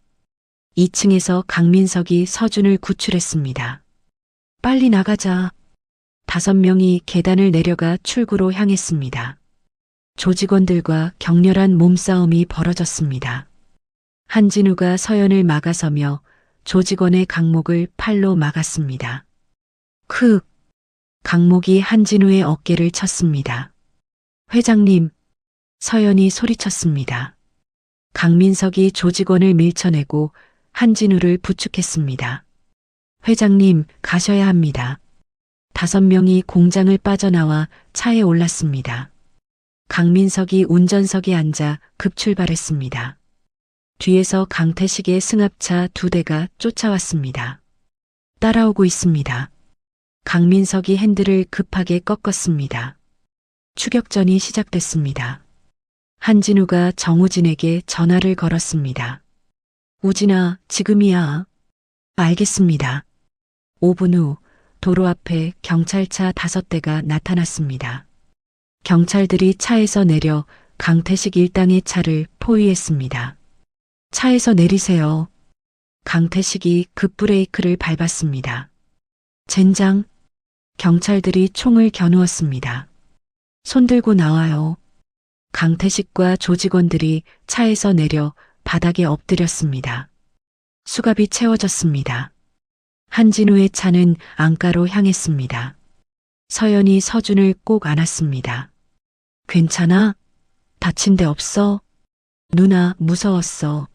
2층에서 강민석이 서준을 구출했습니다. 빨리 나가자. 5명이 계단을 내려가 출구로 향했습니다. 조직원들과 격렬한 몸싸움이 벌어졌습니다. 한진우가 서연을 막아서며 조직원의 강목을 팔로 막았습니다. 크! 강목이 한진우의 어깨를 쳤습니다. 회장님! 서연이 소리쳤습니다. 강민석이 조직원을 밀쳐내고 한진우를 부축했습니다. 회장님, 가셔야 합니다. 5명이 공장을 빠져나와 차에 올랐습니다. 강민석이 운전석에 앉아 급출발했습니다. 뒤에서 강태식의 승합차 2대가 쫓아왔습니다. 따라오고 있습니다. 강민석이 핸들을 급하게 꺾었습니다. 추격전이 시작됐습니다. 한진우가 정우진에게 전화를 걸었습니다. 우진아, 지금이야. 알겠습니다. 5분 후 도로 앞에 경찰차 5대가 나타났습니다. 경찰들이 차에서 내려 강태식 일당의 차를 포위했습니다. 차에서 내리세요. 강태식이 급브레이크를 밟았습니다. 젠장. 경찰들이 총을 겨누었습니다. 손 들고 나와요. 강태식과 조직원들이 차에서 내려 바닥에 엎드렸습니다. 수갑이 채워졌습니다. 한진우의 차는 안가로 향했습니다. 서연이 서준을 꼭 안았습니다. 괜찮아? 다친 데 없어? 누나 무서웠어.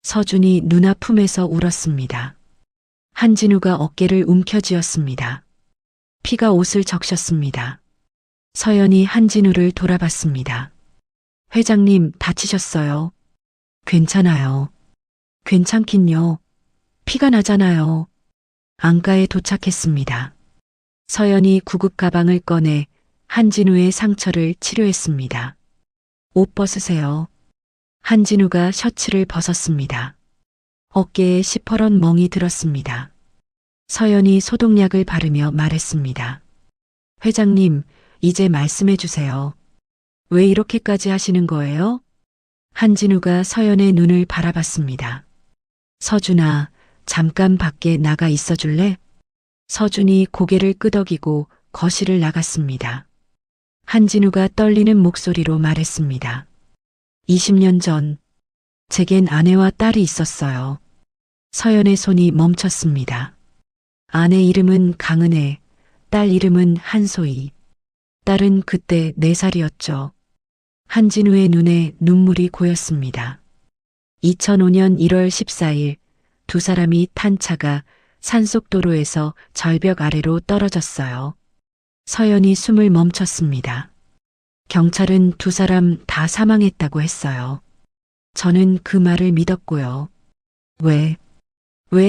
서준이 누나 품에서 울었습니다. 한진우가 어깨를 움켜쥐었습니다. 피가 옷을 적셨습니다. 서연이 한진우를 돌아봤습니다. 회장님 다치셨어요? 괜찮아요. 괜찮긴요. 피가 나잖아요. 안가에 도착했습니다. 서연이 구급 가방을 꺼내 한진우의 상처를 치료했습니다. 옷 벗으세요. 한진우가 셔츠를 벗었습니다. 어깨에 시퍼런 멍이 들었습니다. 서연이 소독약을 바르며 말했습니다. 회장님, 이제 말씀해 주세요. 왜 이렇게까지 하시는 거예요? 한진우가 서연의 눈을 바라봤습니다. 서준아, 잠깐 밖에 나가 있어 줄래? 서준이 고개를 끄덕이고 거실을 나갔습니다. 한진우가 떨리는 목소리로 말했습니다. 20년 전, 제겐 아내와 딸이 있었어요. 서연의 손이 멈췄습니다. 아내 이름은 강은혜, 딸 이름은 한소희. 딸은 그때 4살이었죠. 한진우의 눈에 눈물이 고였습니다. 2005년 1월 14일 두 사람이 탄 차가 산속도로에서 절벽 아래로 떨어졌어요. 서연이 숨을 멈췄습니다. 경찰은 두 사람 다 사망했다고 했어요. 저는 그 말을 믿었고요. 왜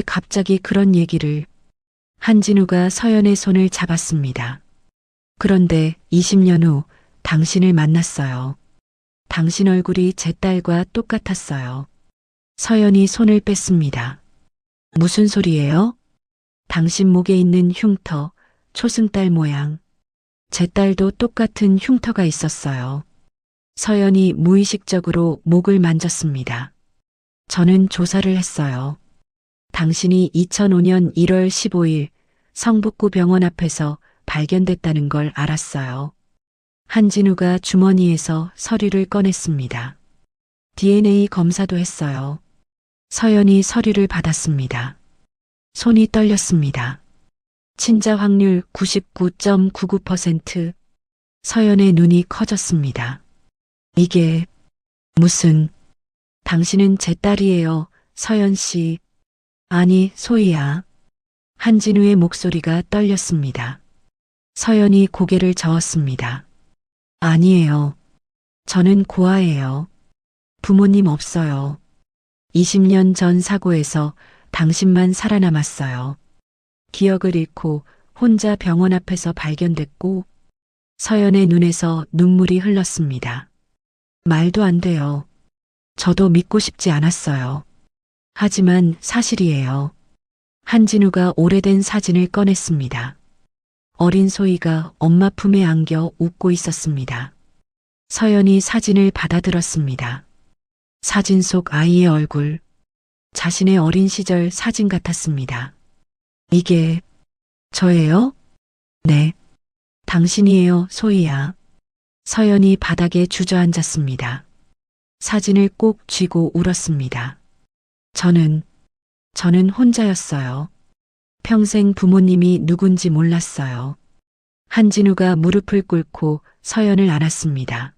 갑자기 그런 얘기를? 한진우가 서연의 손을 잡았습니다. 그런데 20년 후 당신을 만났어요. 당신 얼굴이 제 딸과 똑같았어요. 서연이 손을 뺐습니다. 무슨 소리예요? 당신 목에 있는 흉터, 초승달 모양. 제 딸도 똑같은 흉터가 있었어요. 서연이 무의식적으로 목을 만졌습니다. 저는 조사를 했어요. 당신이 2005년 1월 15일 성북구 병원 앞에서 발견됐다는 걸 알았어요. 한진우가 주머니에서 서류를 꺼냈습니다. DNA 검사도 했어요. 서연이 서류를 받았습니다. 손이 떨렸습니다. 친자 확률 99.99%. 서연의 눈이 커졌습니다. 이게 무슨... 당신은 제 딸이에요, 서연 씨. 아니, 소희야. 한진우의 목소리가 떨렸습니다. 서연이 고개를 저었습니다. 아니에요. 저는 고아예요. 부모님 없어요. 20년 전 사고에서 당신만 살아남았어요. 기억을 잃고 혼자 병원 앞에서 발견됐고. 서연의 눈에서 눈물이 흘렀습니다. 말도 안 돼요. 저도 믿고 싶지 않았어요. 하지만 사실이에요. 한진우가 오래된 사진을 꺼냈습니다. 어린 소희가 엄마 품에 안겨 웃고 있었습니다. 서연이 사진을 받아들었습니다. 사진 속 아이의 얼굴, 자신의 어린 시절 사진 같았습니다. 이게 저예요? 네. 당신이에요, 소희야. 서연이 바닥에 주저앉았습니다. 사진을 꼭 쥐고 울었습니다. 저는 혼자였어요. 평생 부모님이 누군지 몰랐어요. 한진우가 무릎을 꿇고 서연을 안았습니다.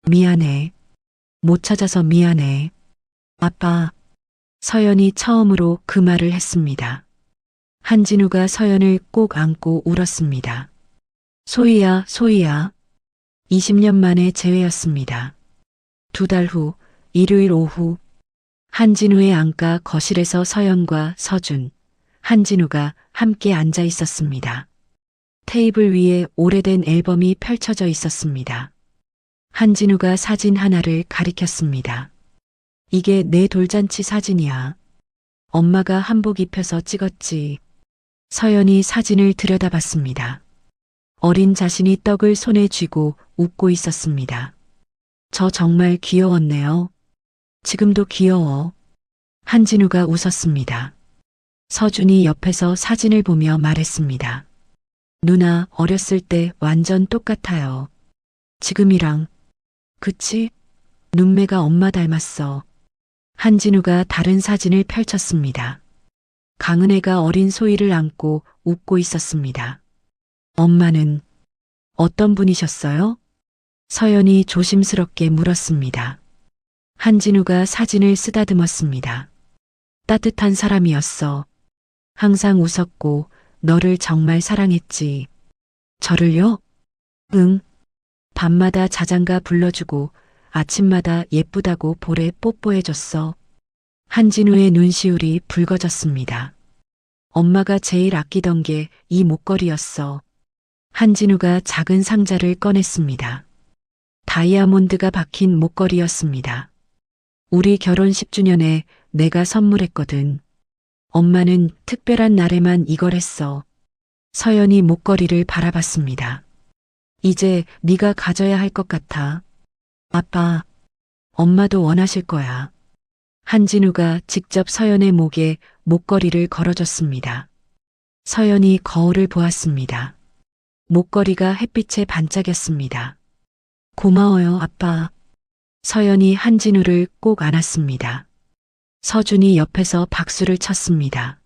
미안해. 못 찾아서 미안해. 아빠. 서연이 처음으로 그 말을 했습니다. 한진우가 서연을 꼭 안고 울었습니다. 소희야, 소희야. 20년 만에 재회였습니다. 2달 후, 일요일 오후, 한진우의 안가 거실에서 서연과 서준, 한진우가 함께 앉아 있었습니다. 테이블 위에 오래된 앨범이 펼쳐져 있었습니다. 한진우가 사진 하나를 가리켰습니다. 이게 내 돌잔치 사진이야. 엄마가 한복 입혀서 찍었지. 서연이 사진을 들여다봤습니다. 어린 자신이 떡을 손에 쥐고 웃고 있었습니다. 저 정말 귀여웠네요. 지금도 귀여워. 한진우가 웃었습니다. 서준이 옆에서 사진을 보며 말했습니다. 누나 어렸을 때 완전 똑같아요. 지금이랑. 그치? 눈매가 엄마 닮았어. 한진우가 다른 사진을 펼쳤습니다. 강은혜가 어린 소희를 안고 웃고 있었습니다. 엄마는 어떤 분이셨어요? 서연이 조심스럽게 물었습니다. 한진우가 사진을 쓰다듬었습니다. 따뜻한 사람이었어. 항상 웃었고 너를 정말 사랑했지. 저를요? 응. 밤마다 자장가 불러주고 아침마다 예쁘다고 볼에 뽀뽀해줬어. 한진우의 눈시울이 붉어졌습니다. 엄마가 제일 아끼던 게 이 목걸이였어. 한진우가 작은 상자를 꺼냈습니다. 다이아몬드가 박힌 목걸이였습니다. 우리 결혼 10주년에 내가 선물했거든. 엄마는 특별한 날에만 이걸 했어. 서연이 목걸이를 바라봤습니다. 이제 네가 가져야 할 것 같아. 아빠, 엄마도 원하실 거야. 한진우가 직접 서연의 목에 목걸이를 걸어줬습니다. 서연이 거울을 보았습니다. 목걸이가 햇빛에 반짝였습니다. 고마워요, 아빠. 서연이 한진우를 꼭 안았습니다. 서준이 옆에서 박수를 쳤습니다.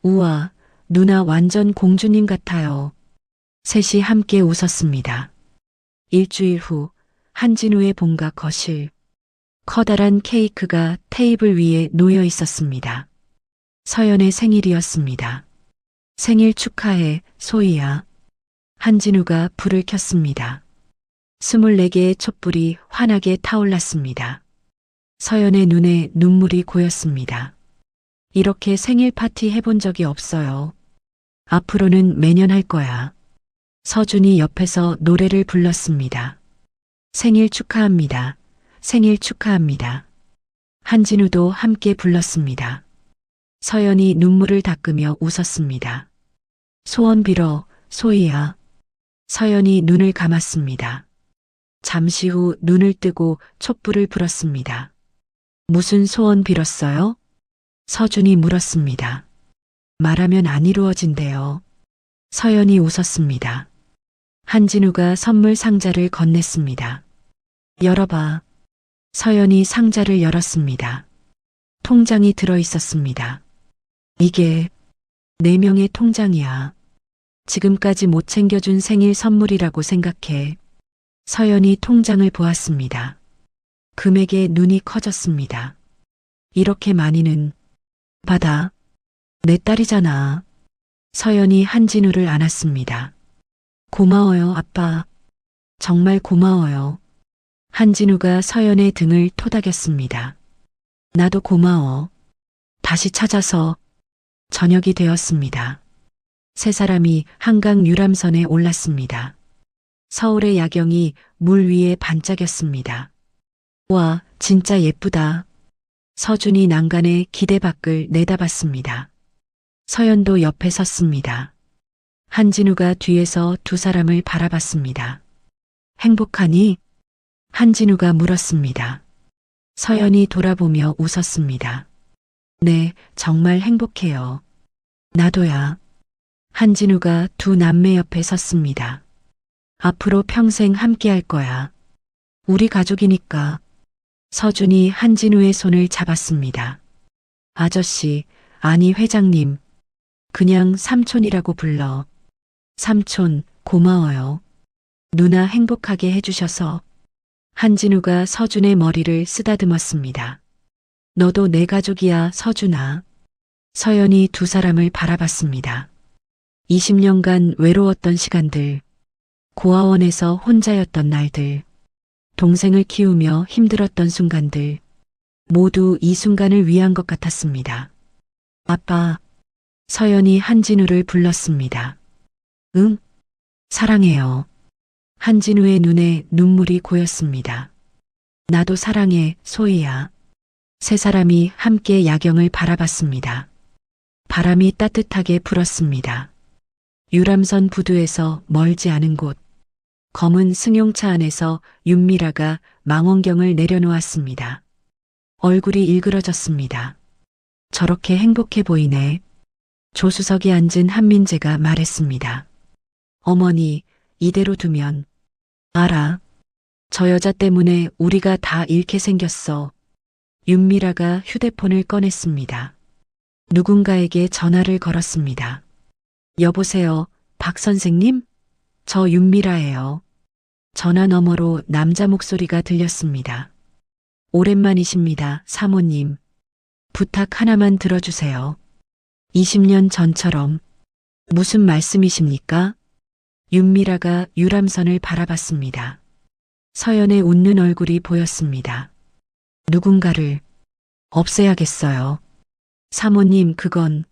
우와, 누나 완전 공주님 같아요. 셋이 함께 웃었습니다. 일주일 후 한진우의 본가 거실. 커다란 케이크가 테이블 위에 놓여 있었습니다. 서연의 생일이었습니다. 생일 축하해, 소희야. 한진우가 불을 켰습니다. 24개의 촛불이 환하게 타올랐습니다. 서연의 눈에 눈물이 고였습니다. 이렇게 생일 파티 해본 적이 없어요. 앞으로는 매년 할 거야. 서준이 옆에서 노래를 불렀습니다. 생일 축하합니다. 생일 축하합니다. 한진우도 함께 불렀습니다. 서연이 눈물을 닦으며 웃었습니다. 소원 빌어, 소희야. 서연이 눈을 감았습니다. 잠시 후 눈을 뜨고 촛불을 불었습니다. 무슨 소원 빌었어요? 서준이 물었습니다. 말하면 안 이루어진대요. 서연이 웃었습니다. 한진우가 선물 상자를 건넸습니다. 열어봐. 서연이 상자를 열었습니다. 통장이 들어 있었습니다. 이게 4명의 통장이야. 지금까지 못 챙겨준 생일 선물이라고 생각해. 서연이 통장을 보았습니다. 금액에 눈이 커졌습니다. 이렇게 많이는 받아. 내 딸이잖아. 서연이 한진우를 안았습니다. 고마워요, 아빠. 정말 고마워요. 한진우가 서연의 등을 토닥였습니다. 나도 고마워. 다시 찾아서. 저녁이 되었습니다. 세 사람이 한강 유람선에 올랐습니다. 서울의 야경이 물 위에 반짝였습니다. 와, 진짜 예쁘다. 서준이 난간에 기대밖을 내다봤습니다. 서연도 옆에 섰습니다. 한진우가 뒤에서 두 사람을 바라봤습니다. 행복하니? 한진우가 물었습니다. 서연이 돌아보며 웃었습니다. 네, 정말 행복해요. 나도야. 한진우가 두 남매 옆에 섰습니다. 앞으로 평생 함께 할 거야. 우리 가족이니까. 서준이 한진우의 손을 잡았습니다. 아저씨, 아니 회장님. 그냥 삼촌이라고 불러. 삼촌, 고마워요. 누나 행복하게 해주셔서. 한진우가 서준의 머리를 쓰다듬었습니다. 너도 내 가족이야, 서준아. 서연이 두 사람을 바라봤습니다. 20년간 외로웠던 시간들, 고아원에서 혼자였던 날들, 동생을 키우며 힘들었던 순간들, 모두 이 순간을 위한 것 같았습니다. 아빠, 서연이 한진우를 불렀습니다. 응? 사랑해요. 한진우의 눈에 눈물이 고였습니다. 나도 사랑해, 소희야. 세 사람이 함께 야경을 바라봤습니다. 바람이 따뜻하게 불었습니다. 유람선 부두에서 멀지 않은 곳, 검은 승용차 안에서 윤미라가 망원경을 내려놓았습니다. 얼굴이 일그러졌습니다. 저렇게 행복해 보이네. 조수석에 앉은 한민재가 말했습니다. 어머니, 이대로 두면. 알아. 저 여자 때문에 우리가 다 잃게 생겼어. 윤미라가 휴대폰을 꺼냈습니다. 누군가에게 전화를 걸었습니다. 여보세요, 박 선생님? 저 윤미라예요. 전화 너머로 남자 목소리가 들렸습니다. 오랜만이십니다, 사모님. 부탁 하나만 들어주세요. 20년 전처럼. 무슨 말씀이십니까? 윤미라가 유람선을 바라봤습니다. 서연의 웃는 얼굴이 보였습니다. 누군가를 없애야겠어요. 사모님, 그건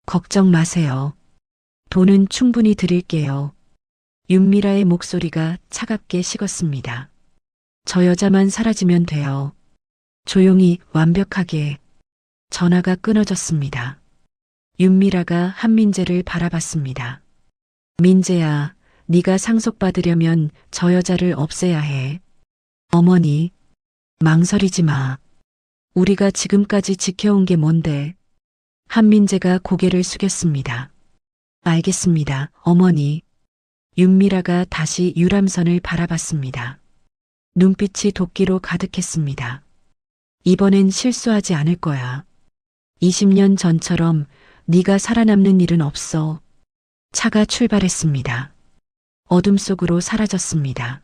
걱정 마세요. 돈은 충분히 드릴게요. 윤미라의 목소리가 차갑게 식었습니다. 저 여자만 사라지면 돼요. 조용히, 완벽하게. 전화가 끊어졌습니다. 윤미라가 한민재를 바라봤습니다. 민재야, 네가 상속받으려면 저 여자를 없애야 해. 어머니, 망설이지 마. 우리가 지금까지 지켜온 게 뭔데? 한민재가 고개를 숙였습니다. 알겠습니다, 어머니. 윤미라가 다시 유람선을 바라봤습니다. 눈빛이 도끼로 가득했습니다. 이번엔 실수하지 않을 거야. 20년 전처럼 네가 살아남는 일은 없어. 차가 출발했습니다. 어둠 속으로 사라졌습니다.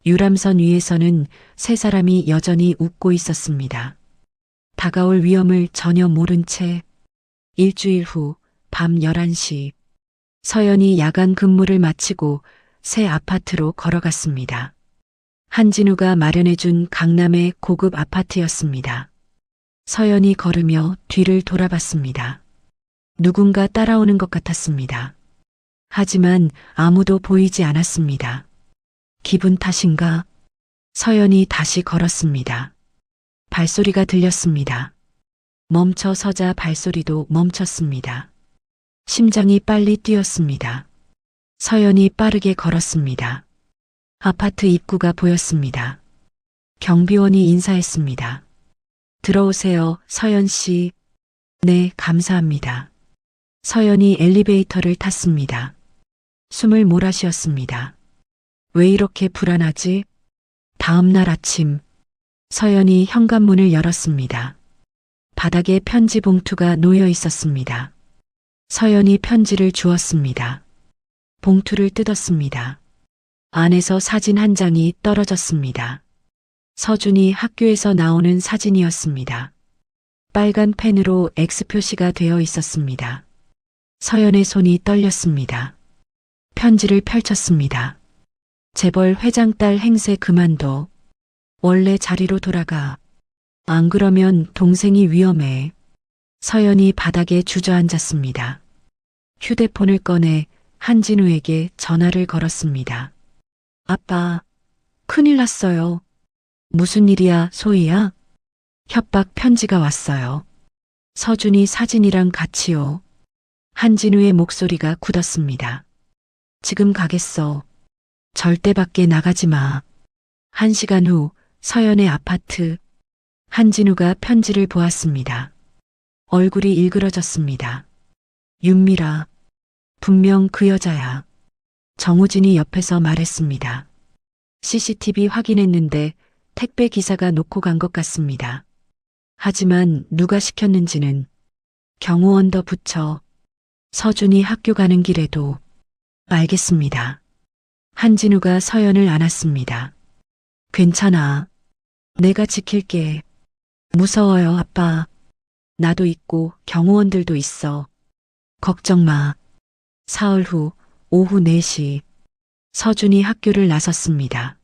유람선 위에서는 세 사람이 여전히 웃고 있었습니다. 다가올 위험을 전혀 모른 채 일주일 후 밤 11시 서연이 야간 근무를 마치고 새 아파트로 걸어갔습니다. 한진우가 마련해준 강남의 고급 아파트였습니다. 서연이 걸으며 뒤를 돌아봤습니다. 누군가 따라오는 것 같았습니다. 하지만 아무도 보이지 않았습니다. 기분 탓인가? 서연이 다시 걸었습니다. 발소리가 들렸습니다. 멈춰 서자 발소리도 멈췄습니다. 심장이 빨리 뛰었습니다. 서연이 빠르게 걸었습니다. 아파트 입구가 보였습니다. 경비원이 인사했습니다. 들어오세요, 서연 씨. 네, 감사합니다. 서연이 엘리베이터를 탔습니다. 숨을 몰아쉬었습니다. 왜 이렇게 불안하지? 다음 날 아침, 서연이 현관문을 열었습니다. 바닥에 편지 봉투가 놓여 있었습니다. 서연이 편지를 주었습니다. 봉투를 뜯었습니다. 안에서 사진 한 장이 떨어졌습니다. 서준이 학교에서 나오는 사진이었습니다. 빨간 펜으로 X 표시가 되어 있었습니다. 서연의 손이 떨렸습니다. 편지를 펼쳤습니다. 재벌 회장 딸 행세 그만둬. 원래 자리로 돌아가. 안 그러면 동생이 위험해. 서연이 바닥에 주저앉았습니다. 휴대폰을 꺼내 한진우에게 전화를 걸었습니다. 아빠, 큰일 났어요. 무슨 일이야, 소희야? 협박 편지가 왔어요. 서준이 사진이랑 같이요. 한진우의 목소리가 굳었습니다. 지금 가겠어. 절대 밖에 나가지 마. 1시간 후 서연의 아파트. 한진우가 편지를 보았습니다. 얼굴이 일그러졌습니다. 윤미라. 분명 그 여자야. 정우진이 옆에서 말했습니다. CCTV 확인했는데 택배 기사가 놓고 간 것 같습니다. 하지만 누가 시켰는지는 경호원 더 붙여. 서준이 학교 가는 길에도. 알겠습니다. 한진우가 서연을 안았습니다. 괜찮아. 내가 지킬게. 무서워요, 아빠. 나도 있고 경호원들도 있어. 걱정 마. 사흘 후 오후 4시 서준이 학교를 나섰습니다.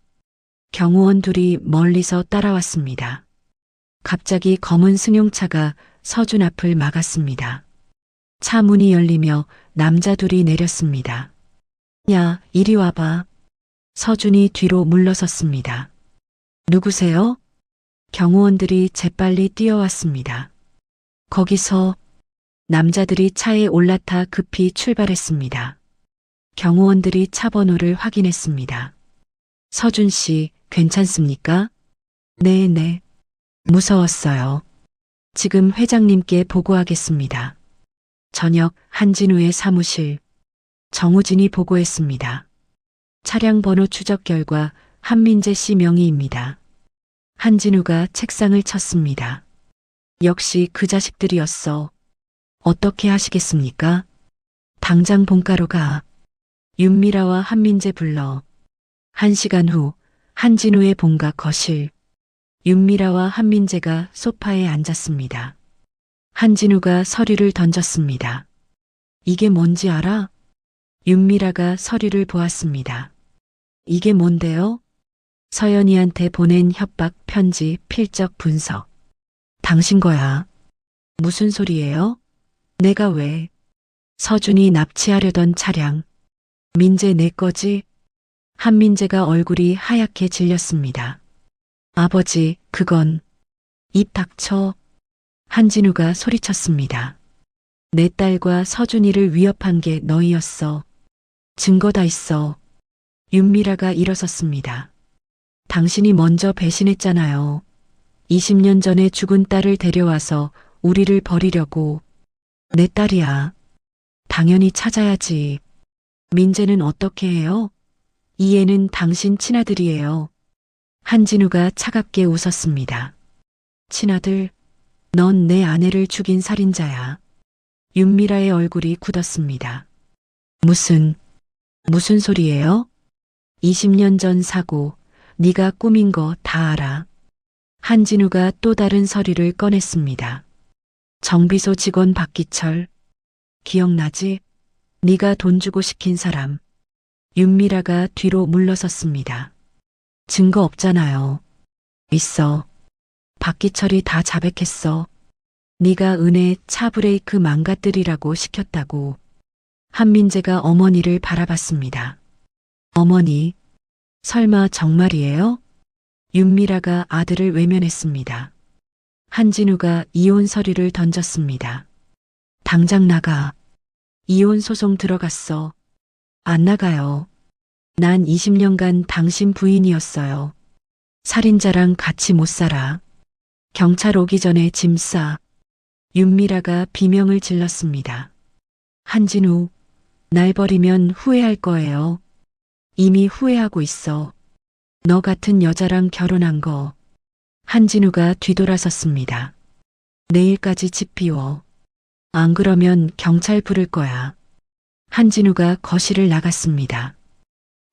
경호원 둘이 멀리서 따라왔습니다. 갑자기 검은 승용차가 서준 앞을 막았습니다. 차 문이 열리며 남자 둘이 내렸습니다. 야, 이리 와봐. 서준이 뒤로 물러섰습니다. 누구세요? 경호원들이 재빨리 뛰어왔습니다. 거기서 남자들이 차에 올라타 급히 출발했습니다. 경호원들이 차 번호를 확인했습니다. 서준 씨, 괜찮습니까? 네. 무서웠어요. 지금 회장님께 보고하겠습니다. 저녁 한진우의 사무실. 정우진이 보고했습니다. 차량 번호 추적 결과 한민재 씨 명의입니다. 한진우가 책상을 쳤습니다. 역시 그 자식들이었어. 어떻게 하시겠습니까? 당장 본가로 가. 윤미라와 한민재 불러. 1시간 후 한진우의 본가 거실. 윤미라와 한민재가 소파에 앉았습니다. 한진우가 서류를 던졌습니다. 이게 뭔지 알아? 윤미라가 서류를 보았습니다. 이게 뭔데요? 서연이한테 보낸 협박 편지 필적 분석. 당신 거야. 무슨 소리예요? 내가 왜? 서준이 납치하려던 차량. 민재 내 거지? 한민재가 얼굴이 하얗게 질렸습니다. 아버지, 그건. 입 닥쳐. 한진우가 소리쳤습니다. 내 딸과 서준이를 위협한 게 너희였어. 증거 다 있어. 윤미라가 일어섰습니다. 당신이 먼저 배신했잖아요. 20년 전에 죽은 딸을 데려와서 우리를 버리려고. 내 딸이야. 당연히 찾아야지. 민재는 어떻게 해요? 이 애는 당신 친아들이에요. 한진우가 차갑게 웃었습니다. 친아들, 넌 내 아내를 죽인 살인자야. 윤미라의 얼굴이 굳었습니다. 무슨 소리예요? 20년 전 사고, 네가 꾸민 거 다 알아. 한진우가 또 다른 서류를 꺼냈습니다. 정비소 직원 박기철. 기억나지? 네가 돈 주고 시킨 사람. 윤미라가 뒤로 물러섰습니다. 증거 없잖아요. 있어. 박기철이 다 자백했어. 네가 은혜 차 브레이크 망가뜨리라고 시켰다고. 한민재가 어머니를 바라봤습니다. 어머니, 설마 정말이에요? 윤미라가 아들을 외면했습니다. 한진우가 이혼 서류를 던졌습니다. 당장 나가. 이혼 소송 들어갔어. 안 나가요. 난 20년간 당신 부인이었어요. 살인자랑 같이 못 살아. 경찰 오기 전에 짐 싸. 윤미라가 비명을 질렀습니다. 한진우, 날 버리면 후회할 거예요. 이미 후회하고 있어. 너 같은 여자랑 결혼한 거. 한진우가 뒤돌아섰습니다. 내일까지 집 비워. 안 그러면 경찰 부를 거야. 한진우가 거실을 나갔습니다.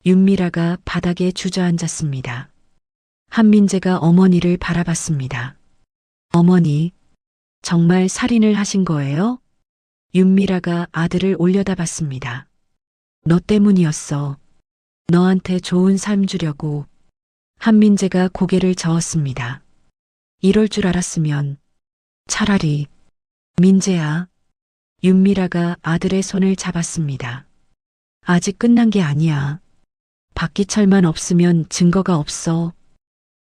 윤미라가 바닥에 주저앉았습니다. 한민재가 어머니를 바라봤습니다. 어머니, 정말 살인을 하신 거예요? 윤미라가 아들을 올려다봤습니다. 너 때문이었어. 너한테 좋은 삶 주려고. 한민재가 고개를 저었습니다. 이럴 줄 알았으면 차라리. 민재야. 윤미라가 아들의 손을 잡았습니다. 아직 끝난 게 아니야. 박기철만 없으면 증거가 없어.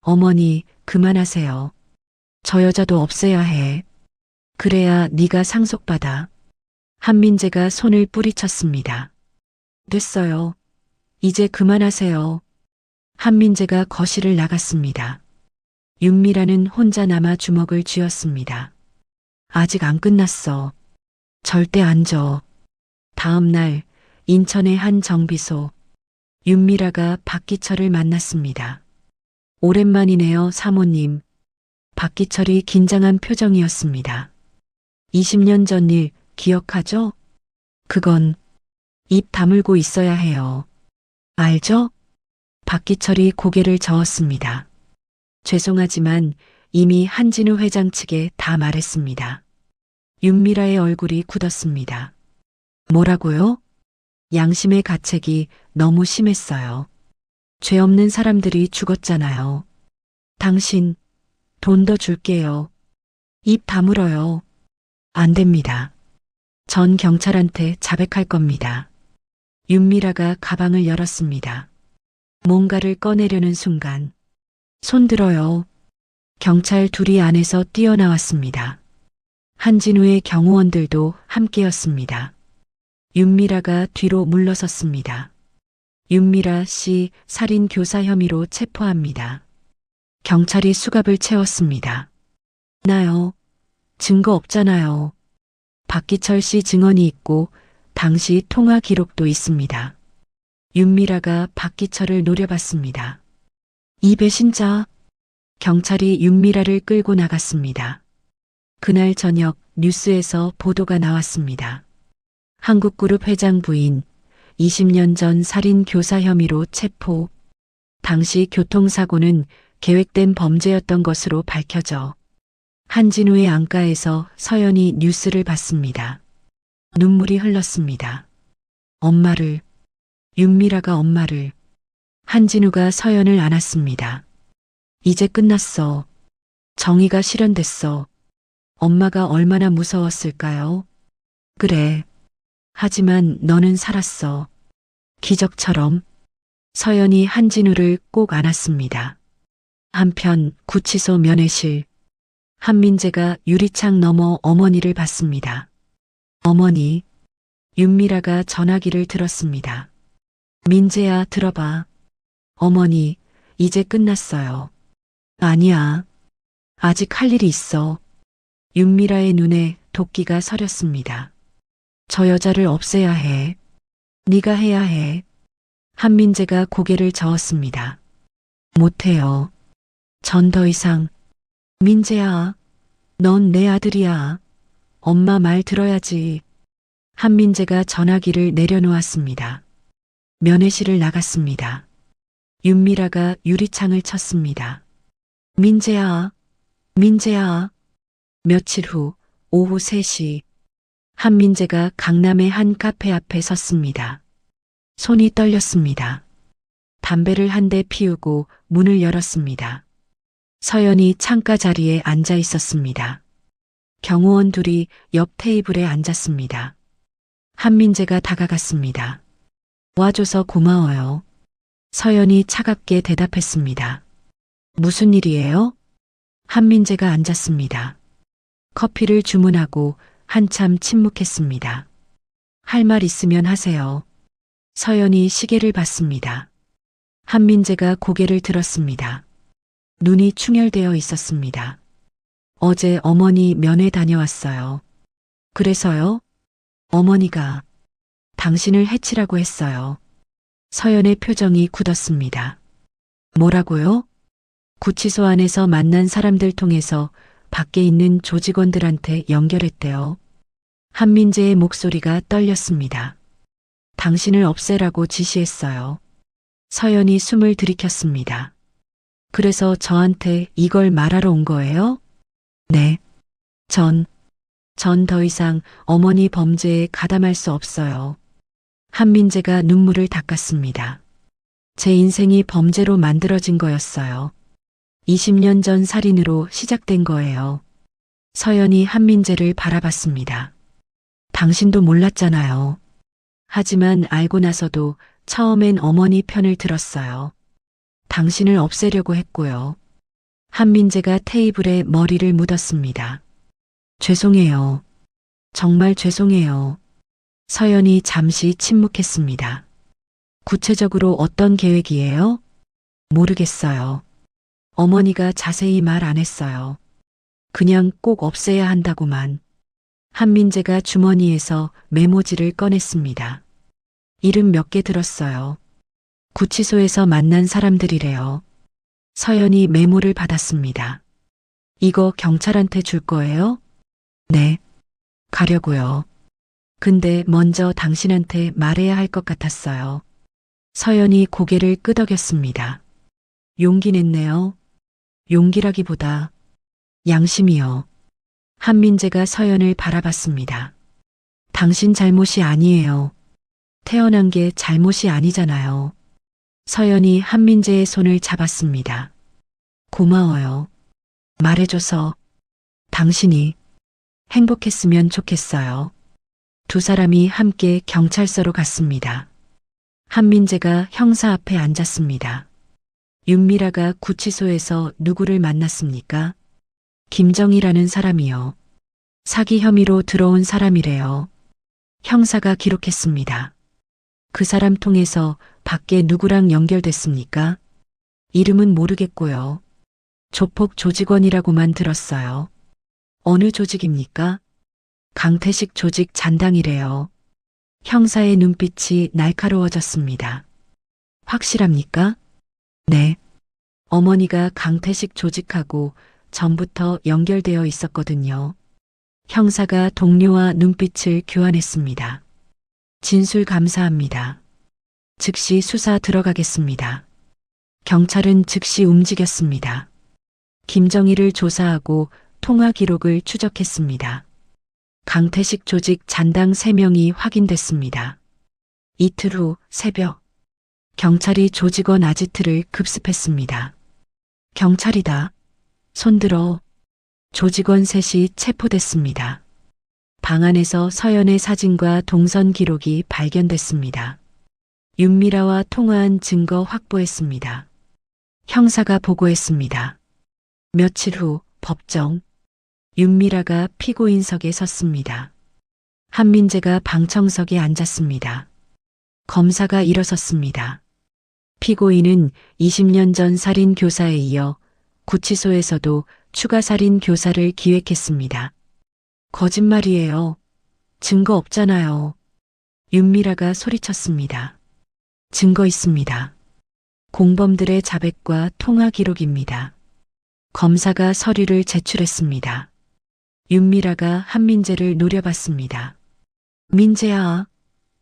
어머니, 그만하세요. 저 여자도 없애야 해. 그래야 네가 상속받아. 한민재가 손을 뿌리쳤습니다. 됐어요. 이제 그만하세요. 한민재가 거실을 나갔습니다. 윤미라는 혼자 남아 주먹을 쥐었습니다. 아직 안 끝났어. 절대 안 져. 다음 날 인천의 한 정비소. 윤미라가 박기철을 만났습니다. 오랜만이네요, 사모님. 박기철이 긴장한 표정이었습니다. 20년 전 일 기억하죠? 그건 입 다물고 있어야 해요. 알죠? 박기철이 고개를 저었습니다. 죄송하지만 이미 한진우 회장 측에 다 말했습니다. 윤미라의 얼굴이 굳었습니다. 뭐라고요? 양심의 가책이 너무 심했어요. 죄 없는 사람들이 죽었잖아요. 당신, 돈 더 줄게요. 입 다물어요. 안 됩니다. 전 경찰한테 자백할 겁니다. 윤미라가 가방을 열었습니다. 뭔가를 꺼내려는 순간 손들어요. 경찰 둘이 안에서 뛰어나왔습니다. 한진우의 경호원들도 함께였습니다. 윤미라가 뒤로 물러섰습니다. 윤미라 씨 살인 교사 혐의로 체포합니다. 경찰이 수갑을 채웠습니다. 나요. 증거 없잖아요. 박기철 씨 증언이 있고 당시 통화 기록도 있습니다. 윤미라가 박기철을 노려봤습니다. 이 배신자. 경찰이 윤미라를 끌고 나갔습니다. 그날 저녁 뉴스에서 보도가 나왔습니다. 한국그룹 회장 부인 20년 전 살인 교사 혐의로 체포. 당시 교통사고는 계획된 범죄였던 것으로 밝혀져 한진우의 안가에서 서연이 뉴스를 봤습니다. 눈물이 흘렀습니다. 엄마를, 윤미라가 엄마를, 한진우가 서연을 안았습니다. 이제 끝났어. 정의가 실현됐어. 엄마가 얼마나 무서웠을까요? 그래. 하지만 너는 살았어. 기적처럼. 서연이 한진우를 꼭 안았습니다. 한편 구치소 면회실. 한민재가 유리창 너머 어머니를 봤습니다. 어머니. 윤미라가 전화기를 들었습니다. 민재야, 들어봐. 어머니, 이제 끝났어요. 아니야. 아직 할 일이 있어. 윤미라의 눈에 도끼가 서렸습니다. 저 여자를 없애야 해. 네가 해야 해. 한민재가 고개를 저었습니다. 못해요. 전 더 이상. 민재야, 넌 내 아들이야. 엄마 말 들어야지. 한민재가 전화기를 내려놓았습니다. 면회실을 나갔습니다. 윤미라가 유리창을 쳤습니다. 민재야, 민재야. 며칠 후 오후 3시 한민재가 강남의 한 카페 앞에 섰습니다. 손이 떨렸습니다. 담배를 한 대 피우고 문을 열었습니다. 서연이 창가 자리에 앉아 있었습니다. 경호원 둘이 옆 테이블에 앉았습니다. 한민재가 다가갔습니다. 와줘서 고마워요. 서연이 차갑게 대답했습니다. 무슨 일이에요? 한민재가 앉았습니다. 커피를 주문하고 한참 침묵했습니다. 할 말 있으면 하세요. 서연이 시계를 봤습니다. 한민재가 고개를 들었습니다. 눈이 충혈되어 있었습니다. 어제 어머니 면회 다녀왔어요. 그래서요? 어머니가 당신을 해치라고 했어요. 서연의 표정이 굳었습니다. 뭐라고요? 구치소 안에서 만난 사람들 통해서 밖에 있는 조직원들한테 연결했대요. 한민재의 목소리가 떨렸습니다. 당신을 없애라고 지시했어요. 서연이 숨을 들이켰습니다. 그래서 저한테 이걸 말하러 온 거예요? 네. 전 더 이상 어머니 범죄에 가담할 수 없어요. 한민재가 눈물을 닦았습니다. 제 인생이 범죄로 만들어진 거였어요. 20년 전 살인으로 시작된 거예요. 서연이 한민재를 바라봤습니다. 당신도 몰랐잖아요. 하지만 알고 나서도 처음엔 어머니 편을 들었어요. 당신을 없애려고 했고요. 한민재가 테이블에 머리를 묻었습니다. 죄송해요. 정말 죄송해요. 서연이 잠시 침묵했습니다. 구체적으로 어떤 계획이에요? 모르겠어요. 어머니가 자세히 말 안 했어요. 그냥 꼭 없애야 한다고만. 한민재가 주머니에서 메모지를 꺼냈습니다. 이름 몇 개 들었어요. 구치소에서 만난 사람들이래요. 서연이 메모를 받았습니다. 이거 경찰한테 줄 거예요? 네. 가려고요. 근데 먼저 당신한테 말해야 할 것 같았어요. 서연이 고개를 끄덕였습니다. 용기 냈네요. 용기라기보다 양심이요. 한민재가 서연을 바라봤습니다. 당신 잘못이 아니에요. 태어난 게 잘못이 아니잖아요. 서연이 한민재의 손을 잡았습니다. 고마워요. 말해줘서. 당신이 행복했으면 좋겠어요. 두 사람이 함께 경찰서로 갔습니다. 한민재가 형사 앞에 앉았습니다. 윤미라가 구치소에서 누구를 만났습니까? 김정희라는 사람이요. 사기 혐의로 들어온 사람이래요. 형사가 기록했습니다. 그 사람 통해서 밖에 누구랑 연결됐습니까? 이름은 모르겠고요. 조폭 조직원이라고만 들었어요. 어느 조직입니까? 강태식 조직 잔당이래요. 형사의 눈빛이 날카로워졌습니다. 확실합니까? 네. 어머니가 강태식 조직하고 전부터 연결되어 있었거든요. 형사가 동료와 눈빛을 교환했습니다. 진술 감사합니다. 즉시 수사 들어가겠습니다. 경찰은 즉시 움직였습니다. 김정희를 조사하고 통화 기록을 추적했습니다. 강태식 조직 잔당 3명이 확인됐습니다. 이틀 후 새벽, 경찰이 조직원 아지트를 급습했습니다. 경찰이다. 손들어. 조직원 셋이 체포됐습니다. 방 안에서 서연의 사진과 동선 기록이 발견됐습니다. 윤미라와 통화한 증거 확보했습니다. 형사가 보고했습니다. 며칠 후 법정. 윤미라가 피고인석에 섰습니다. 한민재가 방청석에 앉았습니다. 검사가 일어섰습니다. 피고인은 20년 전 살인 교사에 이어 구치소에서도 추가 살인 교사를 기획했습니다. 거짓말이에요. 증거 없잖아요. 윤미라가 소리쳤습니다. 증거 있습니다. 공범들의 자백과 통화 기록입니다. 검사가 서류를 제출했습니다. 윤미라가 한민재를 노려봤습니다. 민재야,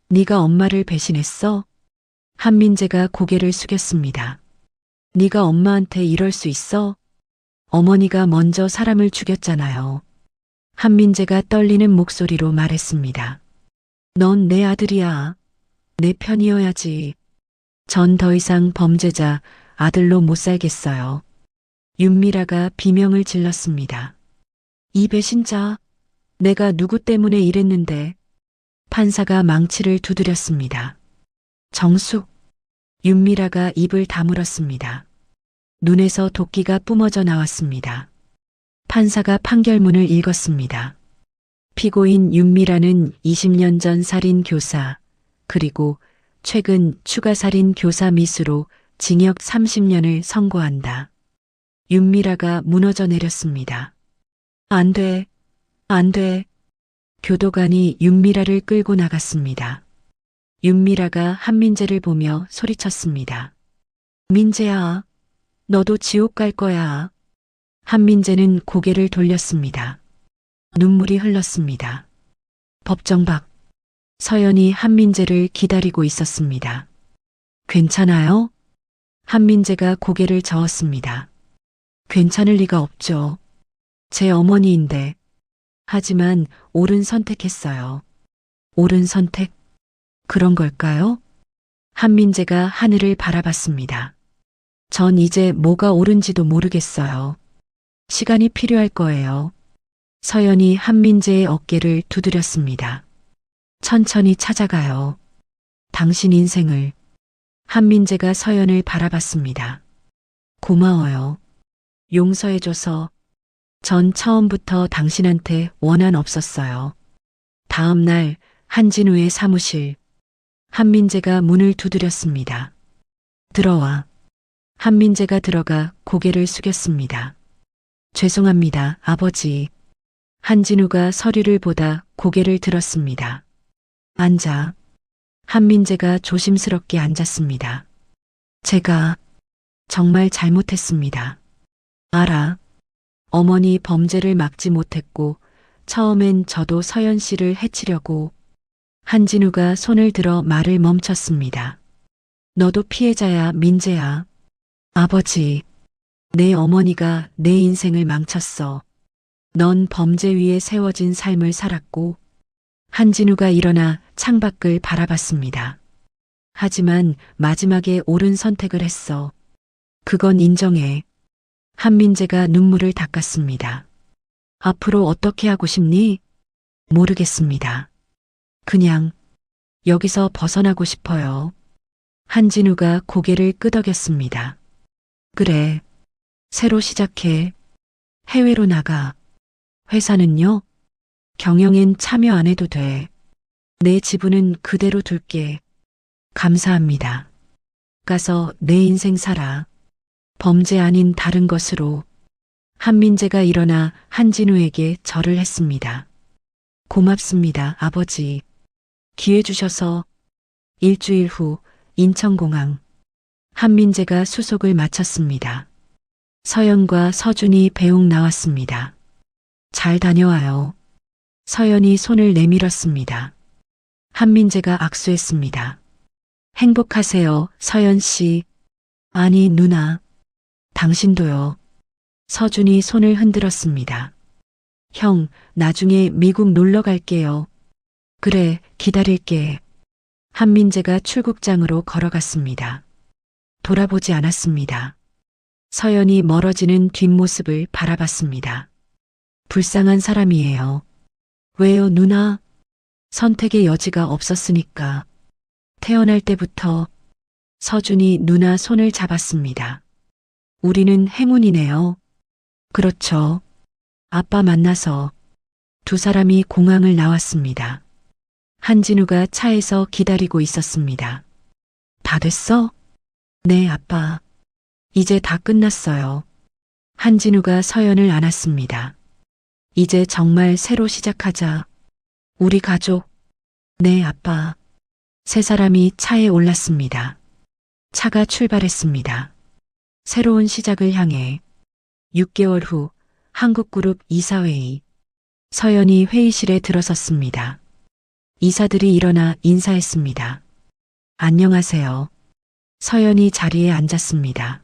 네가 엄마를 배신했어? 한민재가 고개를 숙였습니다. 네가 엄마한테 이럴 수 있어? 어머니가 먼저 사람을 죽였잖아요. 한민재가 떨리는 목소리로 말했습니다. 넌 내 아들이야. 내 편이어야지. 전 더 이상 범죄자 아들로 못 살겠어요. 윤미라가 비명을 질렀습니다. 이 배신자, 내가 누구 때문에 이랬는데. 판사가 망치를 두드렸습니다. 정숙. 윤미라가 입을 다물었습니다. 눈에서 도끼가 뿜어져 나왔습니다. 판사가 판결문을 읽었습니다. 피고인 윤미라는 20년 전 살인 교사, 그리고 최근 추가 살인 교사 미수로 징역 30년을 선고한다. 윤미라가 무너져 내렸습니다. 안 돼, 안 돼. 교도관이 윤미라를 끌고 나갔습니다. 윤미라가 한민재를 보며 소리쳤습니다. 민재야, 너도 지옥 갈 거야. 한민재는 고개를 돌렸습니다. 눈물이 흘렀습니다. 법정 밖, 서연이 한민재를 기다리고 있었습니다. 괜찮아요? 한민재가 고개를 저었습니다. 괜찮을 리가 없죠. 제 어머니인데. 하지만 옳은 선택했어요. 옳은 선택? 그런 걸까요? 한민재가 하늘을 바라봤습니다. 전 이제 뭐가 옳은지도 모르겠어요. 시간이 필요할 거예요. 서연이 한민재의 어깨를 두드렸습니다. 천천히 찾아가요. 당신 인생을. 한민재가 서연을 바라봤습니다. 고마워요. 용서해줘서. 전 처음부터 당신한테 원한 없었어요. 다음 날 한진우의 사무실. 한민재가 문을 두드렸습니다. 들어와. 한민재가 들어가 고개를 숙였습니다. 죄송합니다, 아버지. 한진우가 서류를 보다 고개를 들었습니다. 앉아. 한민재가 조심스럽게 앉았습니다. 제가 정말 잘못했습니다. 알아. 어머니 범죄를 막지 못했고 처음엔 저도 서연 씨를 해치려고. 한진우가 손을 들어 말을 멈췄습니다. 너도 피해자야, 민재야. 아버지, 내 어머니가 내 인생을 망쳤어. 넌 범죄 위에 세워진 삶을 살았고. 한진우가 일어나 창밖을 바라봤습니다. 하지만 마지막에 옳은 선택을 했어. 그건 인정해. 한민재가 눈물을 닦았습니다. 앞으로 어떻게 하고 싶니? 모르겠습니다. 그냥 여기서 벗어나고 싶어요. 한진우가 고개를 끄덕였습니다. 그래, 새로 시작해. 해외로 나가. 회사는요? 경영엔 참여 안 해도 돼. 내 지분은 그대로 둘게. 감사합니다. 가서 내 인생 살아. 범죄 아닌 다른 것으로. 한민재가 일어나 한진우에게 절을 했습니다. 고맙습니다, 아버지. 기회 주셔서. 일주일 후 인천공항. 한민재가 수속을 마쳤습니다. 서연과 서준이 배웅 나왔습니다. 잘 다녀와요. 서연이 손을 내밀었습니다. 한민재가 악수했습니다. 행복하세요, 서연 씨. 아니, 누나. 당신도요. 서준이 손을 흔들었습니다. 형, 나중에 미국 놀러 갈게요. 그래, 기다릴게. 한민재가 출국장으로 걸어갔습니다. 돌아보지 않았습니다. 서연이 멀어지는 뒷모습을 바라봤습니다. 불쌍한 사람이에요. 왜요, 누나? 선택의 여지가 없었으니까. 태어날 때부터. 서준이 누나 손을 잡았습니다. 우리는 행운이네요. 그렇죠. 아빠 만나서. 두 사람이 공항을 나왔습니다. 한진우가 차에서 기다리고 있었습니다. 다 됐어? 네, 아빠. 이제 다 끝났어요. 한진우가 서연을 안았습니다. 이제 정말 새로 시작하자. 우리 가족. 네, 아빠. 세 사람이 차에 올랐습니다. 차가 출발했습니다. 새로운 시작을 향해. 6개월 후 한국그룹 이사회의. 서연이 회의실에 들어섰습니다. 이사들이 일어나 인사했습니다. 안녕하세요. 서연이 자리에 앉았습니다.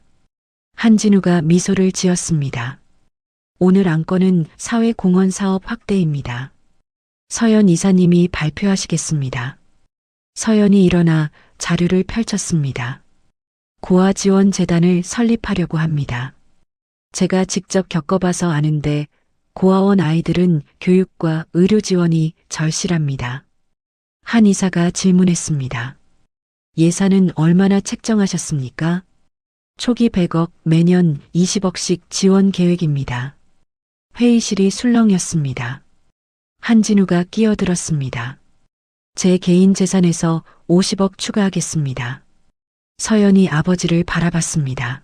한진우가 미소를 지었습니다. 오늘 안건은 사회공헌 사업 확대입니다. 서연 이사님이 발표하시겠습니다. 서연이 일어나 자료를 펼쳤습니다. 고아지원재단을 설립하려고 합니다. 제가 직접 겪어봐서 아는데 고아원 아이들은 교육과 의료 지원이 절실합니다. 한 이사가 질문했습니다. 예산은 얼마나 책정하셨습니까? 초기 100억, 매년 20억씩 지원 계획입니다. 회의실이 술렁였습니다. 한진우가 끼어들었습니다. 제 개인 재산에서 50억 추가하겠습니다. 서연이 아버지를 바라봤습니다.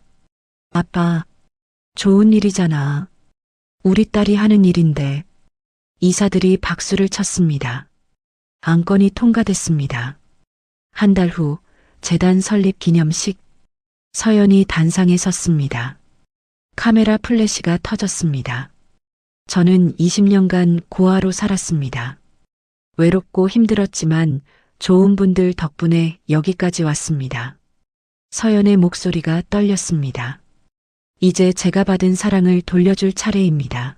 아빠, 좋은 일이잖아. 우리 딸이 하는 일인데. 이사들이 박수를 쳤습니다. 안건이 통과됐습니다. 한 달 후 재단 설립 기념식. 서연이 단상에 섰습니다. 카메라 플래시가 터졌습니다. 저는 20년간 고아로 살았습니다. 외롭고 힘들었지만 좋은 분들 덕분에 여기까지 왔습니다. 서연의 목소리가 떨렸습니다. 이제 제가 받은 사랑을 돌려줄 차례입니다.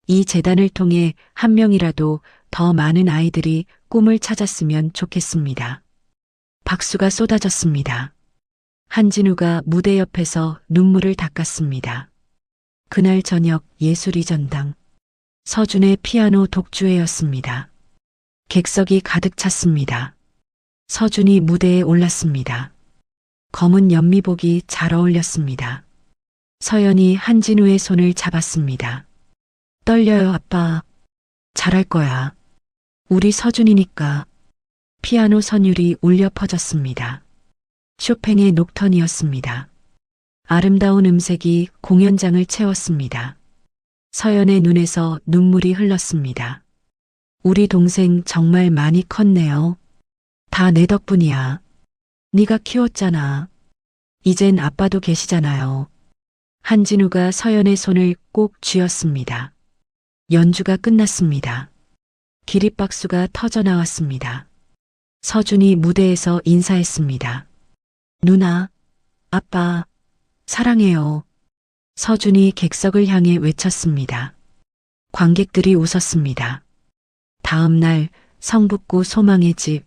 이 재단을 통해 한 명이라도 더 많은 아이들이 꿈을 찾았으면 좋겠습니다. 박수가 쏟아졌습니다. 한진우가 무대 옆에서 눈물을 닦았습니다. 그날 저녁 예술이 전당. 서준의 피아노 독주회였습니다. 객석이 가득 찼습니다. 서준이 무대에 올랐습니다. 검은 연미복이 잘 어울렸습니다. 서연이 한진우의 손을 잡았습니다. 떨려요, 아빠. 잘할 거야. 우리 서준이니까. 피아노 선율이 울려 퍼졌습니다. 쇼팽의 녹턴이었습니다. 아름다운 음색이 공연장을 채웠습니다. 서연의 눈에서 눈물이 흘렀습니다. 우리 동생 정말 많이 컸네요. 다 내 덕분이야. 네가 키웠잖아. 이젠 아빠도 계시잖아요. 한진우가 서연의 손을 꼭 쥐었습니다. 연주가 끝났습니다. 기립박수가 터져 나왔습니다. 서준이 무대에서 인사했습니다. 누나, 아빠, 사랑해요. 서준이 객석을 향해 외쳤습니다. 관객들이 웃었습니다. 다음 날 성북구 소망의 집.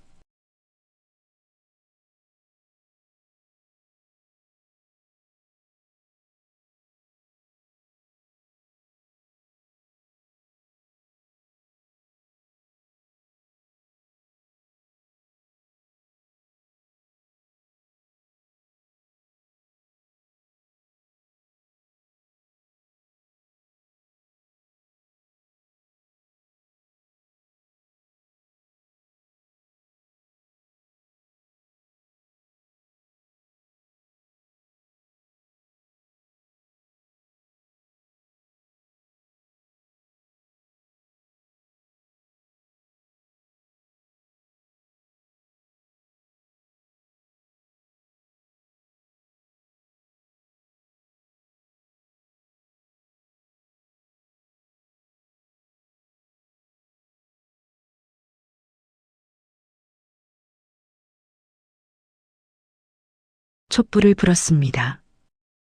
촛불을 불었습니다.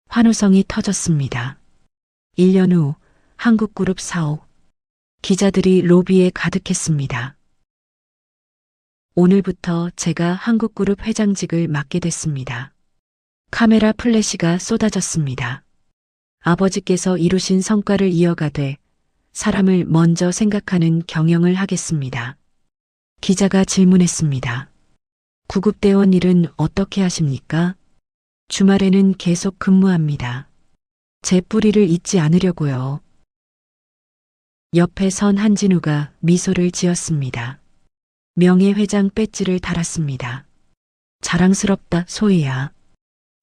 환호성이 터졌습니다. 1년 후 한국그룹 사옥. 기자들이 로비에 가득했습니다. 오늘부터 제가 한국그룹 회장직을 맡게 됐습니다. 카메라 플래시가 쏟아졌습니다. 아버지께서 이루신 성과를 이어가되 사람을 먼저 생각하는 경영을 하겠습니다. 기자가 질문했습니다. 구급대원 일은 어떻게 하십니까? 주말에는 계속 근무합니다. 제 뿌리를 잊지 않으려고요. 옆에 선 한진우가 미소를 지었습니다. 명예회장 배지를 달았습니다. 자랑스럽다, 소희야.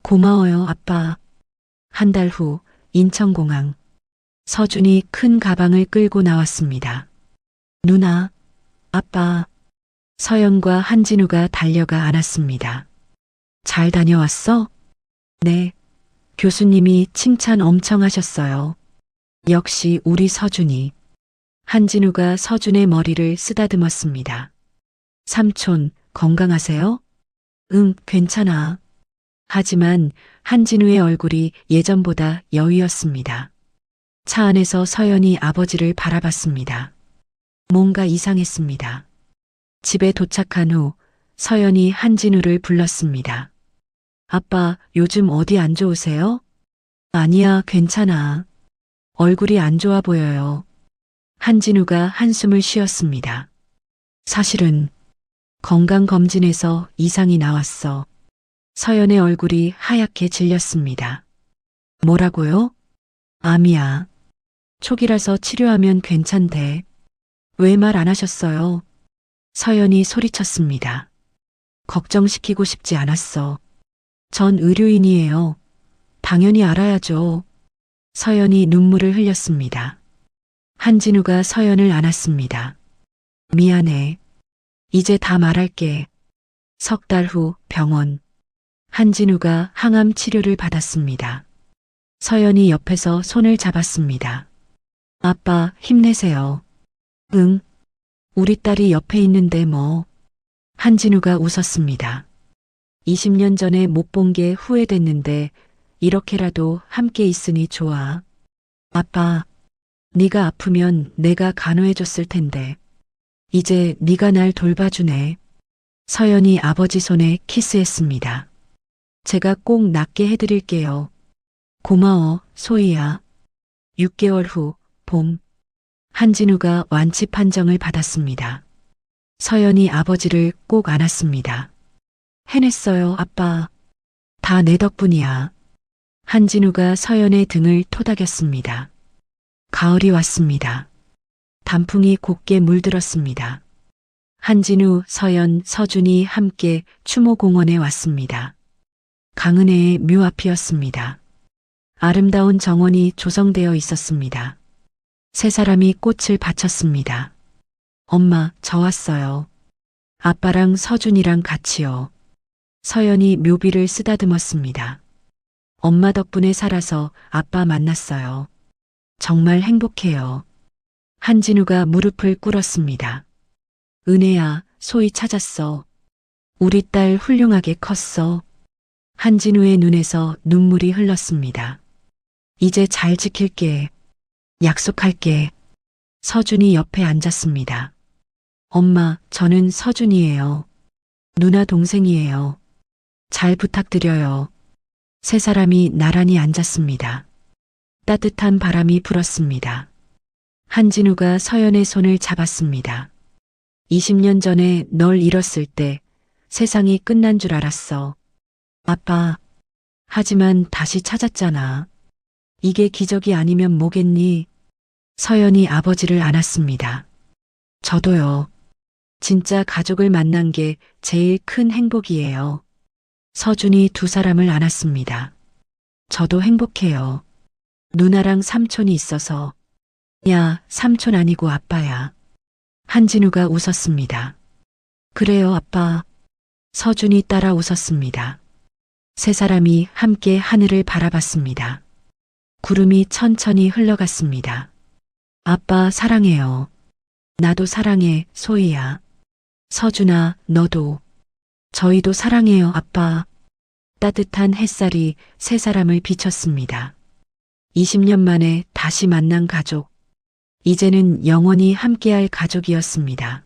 고마워요, 아빠. 한 달 후 인천공항. 서준이 큰 가방을 끌고 나왔습니다. 누나, 아빠. 서연과 한진우가 달려가 안았습니다. 잘 다녀왔어? 네. 교수님이 칭찬 엄청 하셨어요. 역시 우리 서준이. 한진우가 서준의 머리를 쓰다듬었습니다. 삼촌, 건강하세요? 응, 괜찮아. 하지만 한진우의 얼굴이 예전보다 여위었습니다. 차 안에서 서연이 아버지를 바라봤습니다. 뭔가 이상했습니다. 집에 도착한 후 서연이 한진우를 불렀습니다. 아빠, 요즘 어디 안 좋으세요? 아니야, 괜찮아. 얼굴이 안 좋아 보여요. 한진우가 한숨을 쉬었습니다. 사실은 건강검진에서 이상이 나왔어. 서연의 얼굴이 하얗게 질렸습니다. 뭐라고요? 암이야. 초기라서 치료하면 괜찮대. 왜 말 안 하셨어요? 서연이 소리쳤습니다. 걱정시키고 싶지 않았어. 전 의료인이에요. 당연히 알아야죠. 서연이 눈물을 흘렸습니다. 한진우가 서연을 안았습니다. 미안해. 이제 다 말할게. 석 달 후 병원. 한진우가 항암 치료를 받았습니다. 서연이 옆에서 손을 잡았습니다. 아빠, 힘내세요. 응. 우리 딸이 옆에 있는데 뭐. 한진우가 웃었습니다. 20년 전에 못 본 게 후회됐는데 이렇게라도 함께 있으니 좋아. 아빠, 네가 아프면 내가 간호해줬을 텐데. 이제 네가 날 돌봐주네. 서연이 아버지 손에 키스했습니다. 제가 꼭 낫게 해드릴게요. 고마워, 소희야. 6개월 후 봄. 한진우가 완치 판정을 받았습니다. 서연이 아버지를 꼭 안았습니다. 해냈어요, 아빠. 다 내 덕분이야. 한진우가 서연의 등을 토닥였습니다. 가을이 왔습니다. 단풍이 곱게 물들었습니다. 한진우, 서연, 서준이 함께 추모공원에 왔습니다. 강은혜의 묘 앞이었습니다. 아름다운 정원이 조성되어 있었습니다. 세 사람이 꽃을 바쳤습니다. 엄마, 저 왔어요. 아빠랑 서준이랑 같이요. 서연이 묘비를 쓰다듬었습니다. 엄마 덕분에 살아서 아빠 만났어요. 정말 행복해요. 한진우가 무릎을 꿇었습니다. 은혜야, 소희 찾았어. 우리 딸 훌륭하게 컸어. 한진우의 눈에서 눈물이 흘렀습니다. 이제 잘 지킬게. 약속할게. 서준이 옆에 앉았습니다. 엄마, 저는 서준이에요. 누나 동생이에요. 잘 부탁드려요. 세 사람이 나란히 앉았습니다. 따뜻한 바람이 불었습니다. 한진우가 서연의 손을 잡았습니다. 20년 전에 널 잃었을 때 세상이 끝난 줄 알았어. 아빠. 하지만 다시 찾았잖아. 이게 기적이 아니면 뭐겠니? 서연이 아버지를 안았습니다. 저도요. 진짜 가족을 만난 게 제일 큰 행복이에요. 서준이 두 사람을 안았습니다. 저도 행복해요. 누나랑 삼촌이 있어서. 야, 삼촌 아니고 아빠야. 한진우가 웃었습니다. 그래요, 아빠. 서준이 따라 웃었습니다. 세 사람이 함께 하늘을 바라봤습니다. 구름이 천천히 흘러갔습니다. 아빠 사랑해요. 나도 사랑해, 소희야. 서준아, 너도. 저희도 사랑해요, 아빠. 따뜻한 햇살이 세 사람을 비췄습니다. 20년 만에 다시 만난 가족. 이제는 영원히 함께할 가족이었습니다.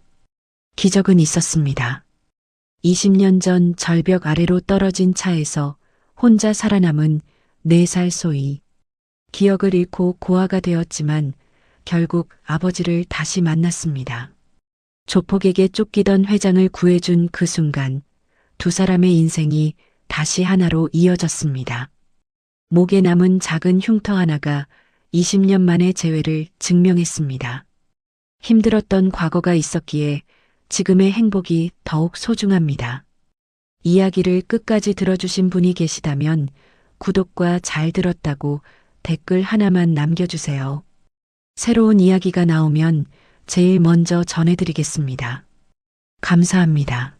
기적은 있었습니다. 20년 전 절벽 아래로 떨어진 차에서 혼자 살아남은 4살 소희. 기억을 잃고 고아가 되었지만 결국 아버지를 다시 만났습니다. 조폭에게 쫓기던 회장을 구해준 그 순간 두 사람의 인생이 다시 하나로 이어졌습니다. 목에 남은 작은 흉터 하나가 20년 만의 재회를 증명했습니다. 힘들었던 과거가 있었기에 지금의 행복이 더욱 소중합니다. 이야기를 끝까지 들어주신 분이 계시다면 구독과 잘 들었다고 댓글 하나만 남겨주세요. 새로운 이야기가 나오면 제일 먼저 전해드리겠습니다. 감사합니다.